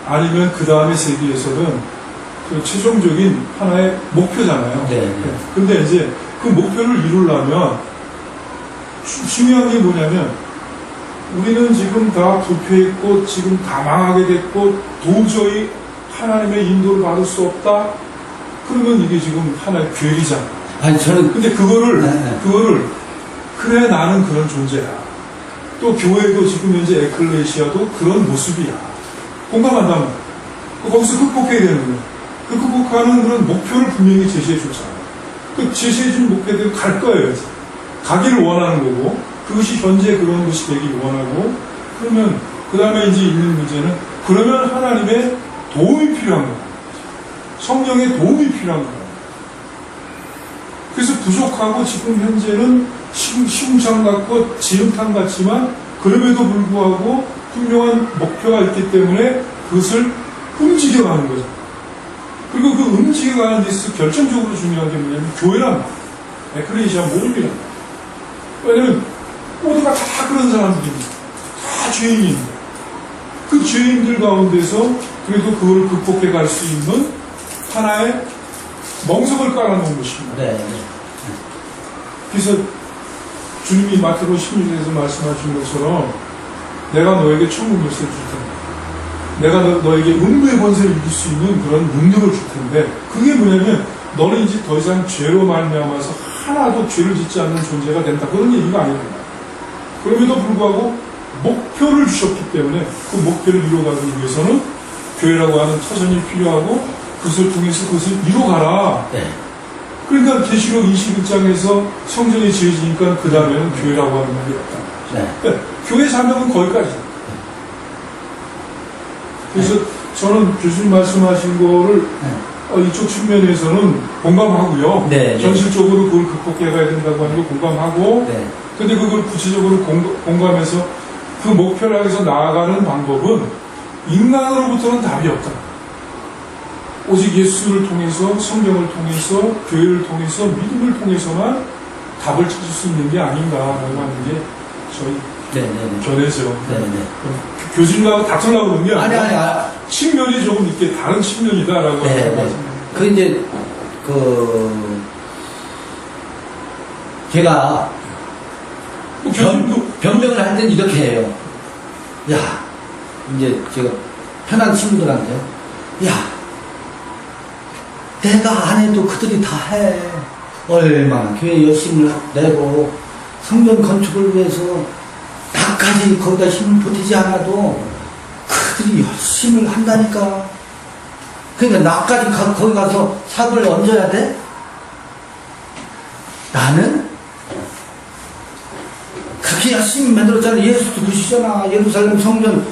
아니면 그 다음의 세계에서든 그 최종적인 하나의 목표잖아요. 네. 근데 이제 그 목표를 이루려면 중요한 게 뭐냐면 우리는 지금 다 부패했고 지금 다 망하게 됐고 도저히 하나님의 인도를 받을 수 없다. 그러면 이게 지금 하나의 괴리잖아. 아니 저는 근데 그거를 네. 그래 나는 그런 존재야. 또 교회도 지금 현재 에클레시아도 그런 모습이야. 공감한다면 거기서 극복해야 되는 거야. 그 극복하는 그런 목표를 분명히 제시해 줬잖아. 그 제시해 준 목표대로 갈 거예요. 가기를 원하는 거고 그것이 현재 그런 것이 되길 원하고 그러면 그 다음에 이제 있는 문제는 그러면 하나님의 도움이 필요한 거야. 성령의 도움이 필요한 거야. 그래서 부족하고 지금 현재는 시궁창 같고 지름탕 같지만 그럼에도 불구하고 분명한 목표가 있기 때문에 그것을 움직여가는 거죠. 그리고 그 움직여가는 데 있어서 결정적으로 중요한 게 뭐냐면 교회란 말이에요. 에클레시아 모임이란 말이에요. 왜냐면 모두가 다 그런 사람들입니다. 다 죄인입니다. 그 죄인들 가운데서 그래도 그걸 극복해 갈 수 있는 하나의 멍석을 깔아놓은 것입니다. 네. 그래서 주님이 마태복음 16장에서 말씀하신 것처럼 내가 너에게 천국 열쇠를 줄 텐데 내가 너에게 음부의 권세를 이길 수 있는 그런 능력을 줄 텐데 그게 뭐냐면 너는 이제 더 이상 죄로 말미암아서 하나도 죄를 짓지 않는 존재가 된다. 그런 얘기가 아닙니다. 그럼에도 불구하고 목표를 주셨기 때문에 그 목표를 이루어가기 위해서는 교회라고 하는 터전이 필요하고 그것을 통해서 그것을 이루어가라. 네. 그러니까 계시록 21장에서 성전이 지어지니까 그 다음에는 교회라고 하는 말이 없다. 네. 그러니까 교회 사명은 거기까지다. 그래서 저는 교수님 말씀하신 거를 이쪽 측면에서는 공감하고요. 네, 네. 현실적으로 그걸 극복해 가야 된다고 하는 거 공감하고 네. 근데 그걸 구체적으로 공감해서 그 목표를 향해서 나아가는 방법은 인간으로부터는 답이 없다. 오직 예수를 통해서 성경을 통해서 교회를 통해서 믿음을 통해서만 답을 찾을 수 있는 게 아닌가라고 하는 게 저희 네네네. 견해죠. 네네. 교수님하고 다투려고 그런 게 아니, 측면이 조금 이렇게 다른 측면이다라고 네, 하는 네. 거죠. 그 이제 제가 교수님도 변명을 할 땐 이렇게 해요. 야, 이제 제가 편한 친구들한테, 야, 내가 안 해도 그들이 다 해. 얼마나 교회 열심히 내고 성전 건축을 위해서 나까지 거기다 힘을 보태지 않아도 그들이 열심히 한다니까. 그러니까 나까지 거기 가서 삽을 얹어야 돼? 나는 그렇게 열심히 만들었잖아. 예수도 그시잖아. 예루살렘 성전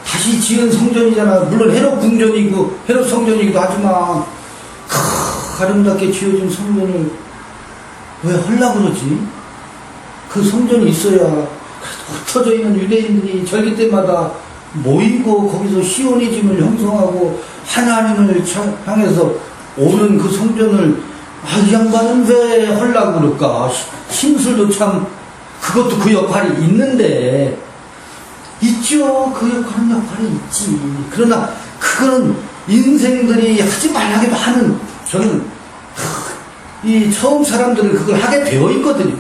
다시 지은 성전이잖아. 물론 헤롯 궁전이고 헤롯 성전이기도 하지만 아름답게 지어진 성전을 왜 하려고 그러지? 그 성전이 있어야 흩어져 있는 유대인들이 절기 때마다 모이고 거기서 시오니즘을 형성하고 하나님을 향해서 오는 그 성전을 이 양반은 왜 하려고 그럴까? 심술도 참 그것도 그 역할이 있는데 있죠. 그 역할이 있지. 그러나 그거는 인생들이 하지 말라기도 하는 저는 이 처음 사람들은 그걸 하게 되어 있거든요.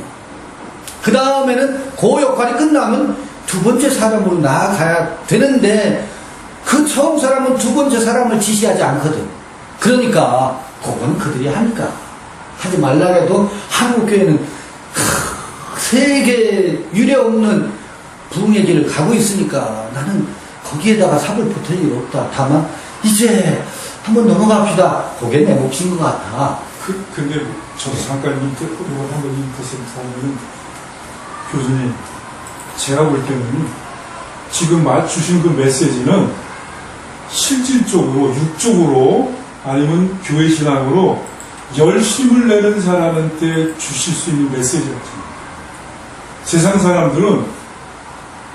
그 다음에는 그 역할이 끝나면 두 번째 사람으로 나아가야 되는데 그 처음 사람은 두 번째 사람을 지시하지 않거든. 그러니까 그건 그들이 하니까 하지 말라 해도 한국교회는 세계 유례 없는 부흥의 길을 가고 있으니까 나는 거기에다가 삽을 붙을 일 없다. 다만 이제 한번 넘어갑시다. 그게 내 몫인 것 같아. 근데 저도 잠깐 이거 한번 인터셉트하면 실질적으로, 육적으로, 아니면 교회 신앙으로 열심을 내는 사람한테 주실 수 있는 메시지 같은 세상 사람들은,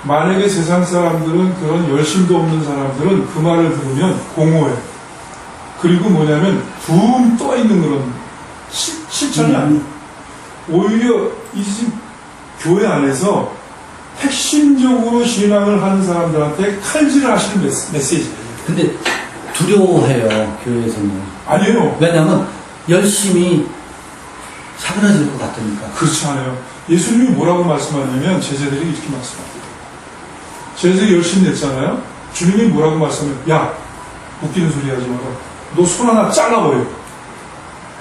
만약에 세상 사람들은 그런 열심도 없는 사람들은 그 말을 들으면 공허해. 그리고 뭐냐면 붕 떠있는 그런 실천이 아니에요. 오히려 이 집 교회 안에서 핵심적으로 신앙을 하는 사람들한테 칼질을 하시는 메시지. 근데 두려워해요, 교회에서는. 아니에요. 왜냐면 열심히 사그라질 것 같으니까. 그렇지 않아요. 예수님이 뭐라고 말씀하냐면 제자들이 이렇게 말씀합니다. 제자들이 열심히 냈잖아요. 주님이 뭐라고 말씀해요? 야, 웃기는 소리 하지 마라. 너 손 하나 잘라버려.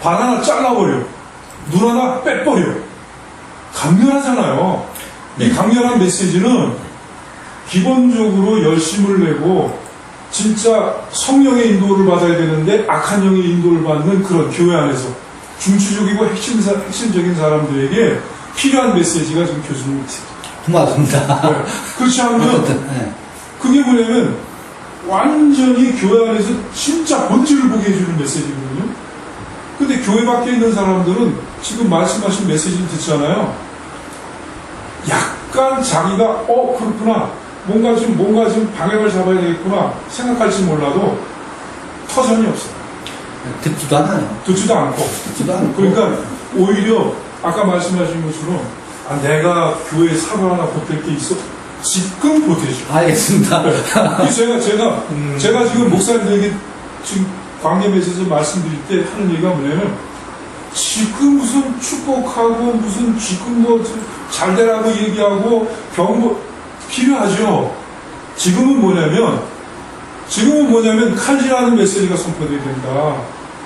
발 하나 잘라버려. 눈 하나 빼버려. 강렬하잖아요. 이 강렬한 메시지는 기본적으로 열심을 내고 진짜 성령의 인도를 받아야 되는데 악한 영의 인도를 받는 그런 교회 안에서 중추적이고 핵심적인 사람들에게 필요한 메시지가 지금 교수님 메시지. 고맙습니다. 네. 그렇지 않으면 어쨌든, 네. 그게 뭐냐면 완전히 교회 안에서 진짜 본질을 보게 해주는 메시지거든요. 근데 교회 밖에 있는 사람들은 지금 말씀하신 메시지를 듣잖아요. 약간 자기가 그렇구나, 뭔가 좀 방향을 잡아야 되겠구나 생각할지 몰라도 터전이 없어요. 듣지도 않아요. 듣지도 않고. 듣지도 않고. 그러니까 오히려 아까 말씀하신 것처럼 내가 교회에 사과 하나 보탤 게 있어? 지금 보태죠. 알겠습니다. 제가 지금 목사님들에게 지금 광야 메시지 말씀드릴 때 하는 얘기가 뭐냐면 지금 무슨 축복하고 무슨 지금 뭐 잘되라고 얘기하고 경고 필요하죠. 지금은 뭐냐면 칼질하는 메시지가 선포되어야 된다.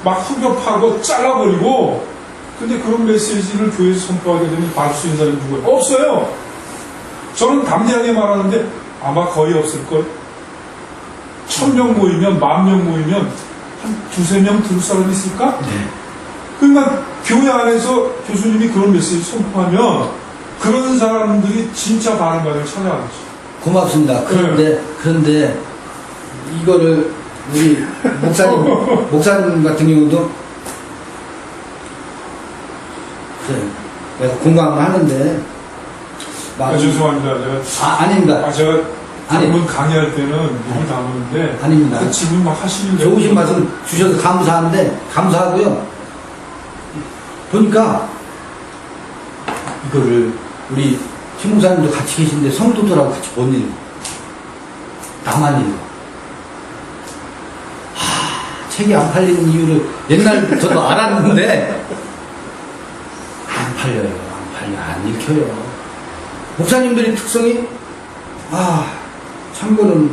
막 후벼파고 잘라버리고. 근데 그런 메시지를 교회에서 선포하게 되면 받을 수 있는 사람이 누구예요? 없어요. 저는 담대하게 말하는데 아마 거의 없을걸. 1000명 모이면 10,000명 모이면 한 2-3명 들을 사람이 있을까? 네. 그러니까 교회 안에서 교수님이 그런 메시지 선포하면 그런 사람들이 진짜 바른 방향을 찾아가겠지. 고맙습니다. 그런데 이거를 우리 목사님 같은 경우도 내가 공감을 하는데 죄송합니다. 아닙니다. 제가 한번 강의할 때는 몸을 담았는데 아닙니다. 지금 막 하시는 좋으신 말씀 주셔서 감사하고요. 보니까 이거를 우리 최 목사님도 같이 계신데 성도들하고 같이 못 읽어. 나만 읽어. 책이 안 팔리는 이유를 옛날 저도 알았는데 안 팔려요. 안 읽혀요. 목사님들의 특성이 참고는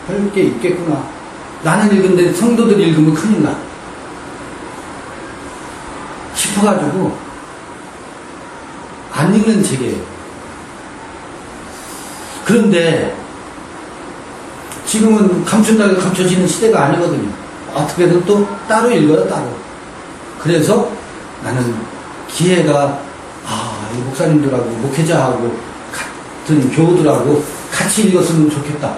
할 게 있겠구나. 나는 읽은데 성도들이 읽으면 큰일 나 싶어가지고 안 읽는 책이에요. 그런데 지금은 감춘다고 감춰지는 시대가 아니거든요. 어떻게든 또 따로 읽어요, 따로. 그래서 나는 기회가 이 목사님들하고 목회자하고 같은 교우들하고 같이 읽었으면 좋겠다.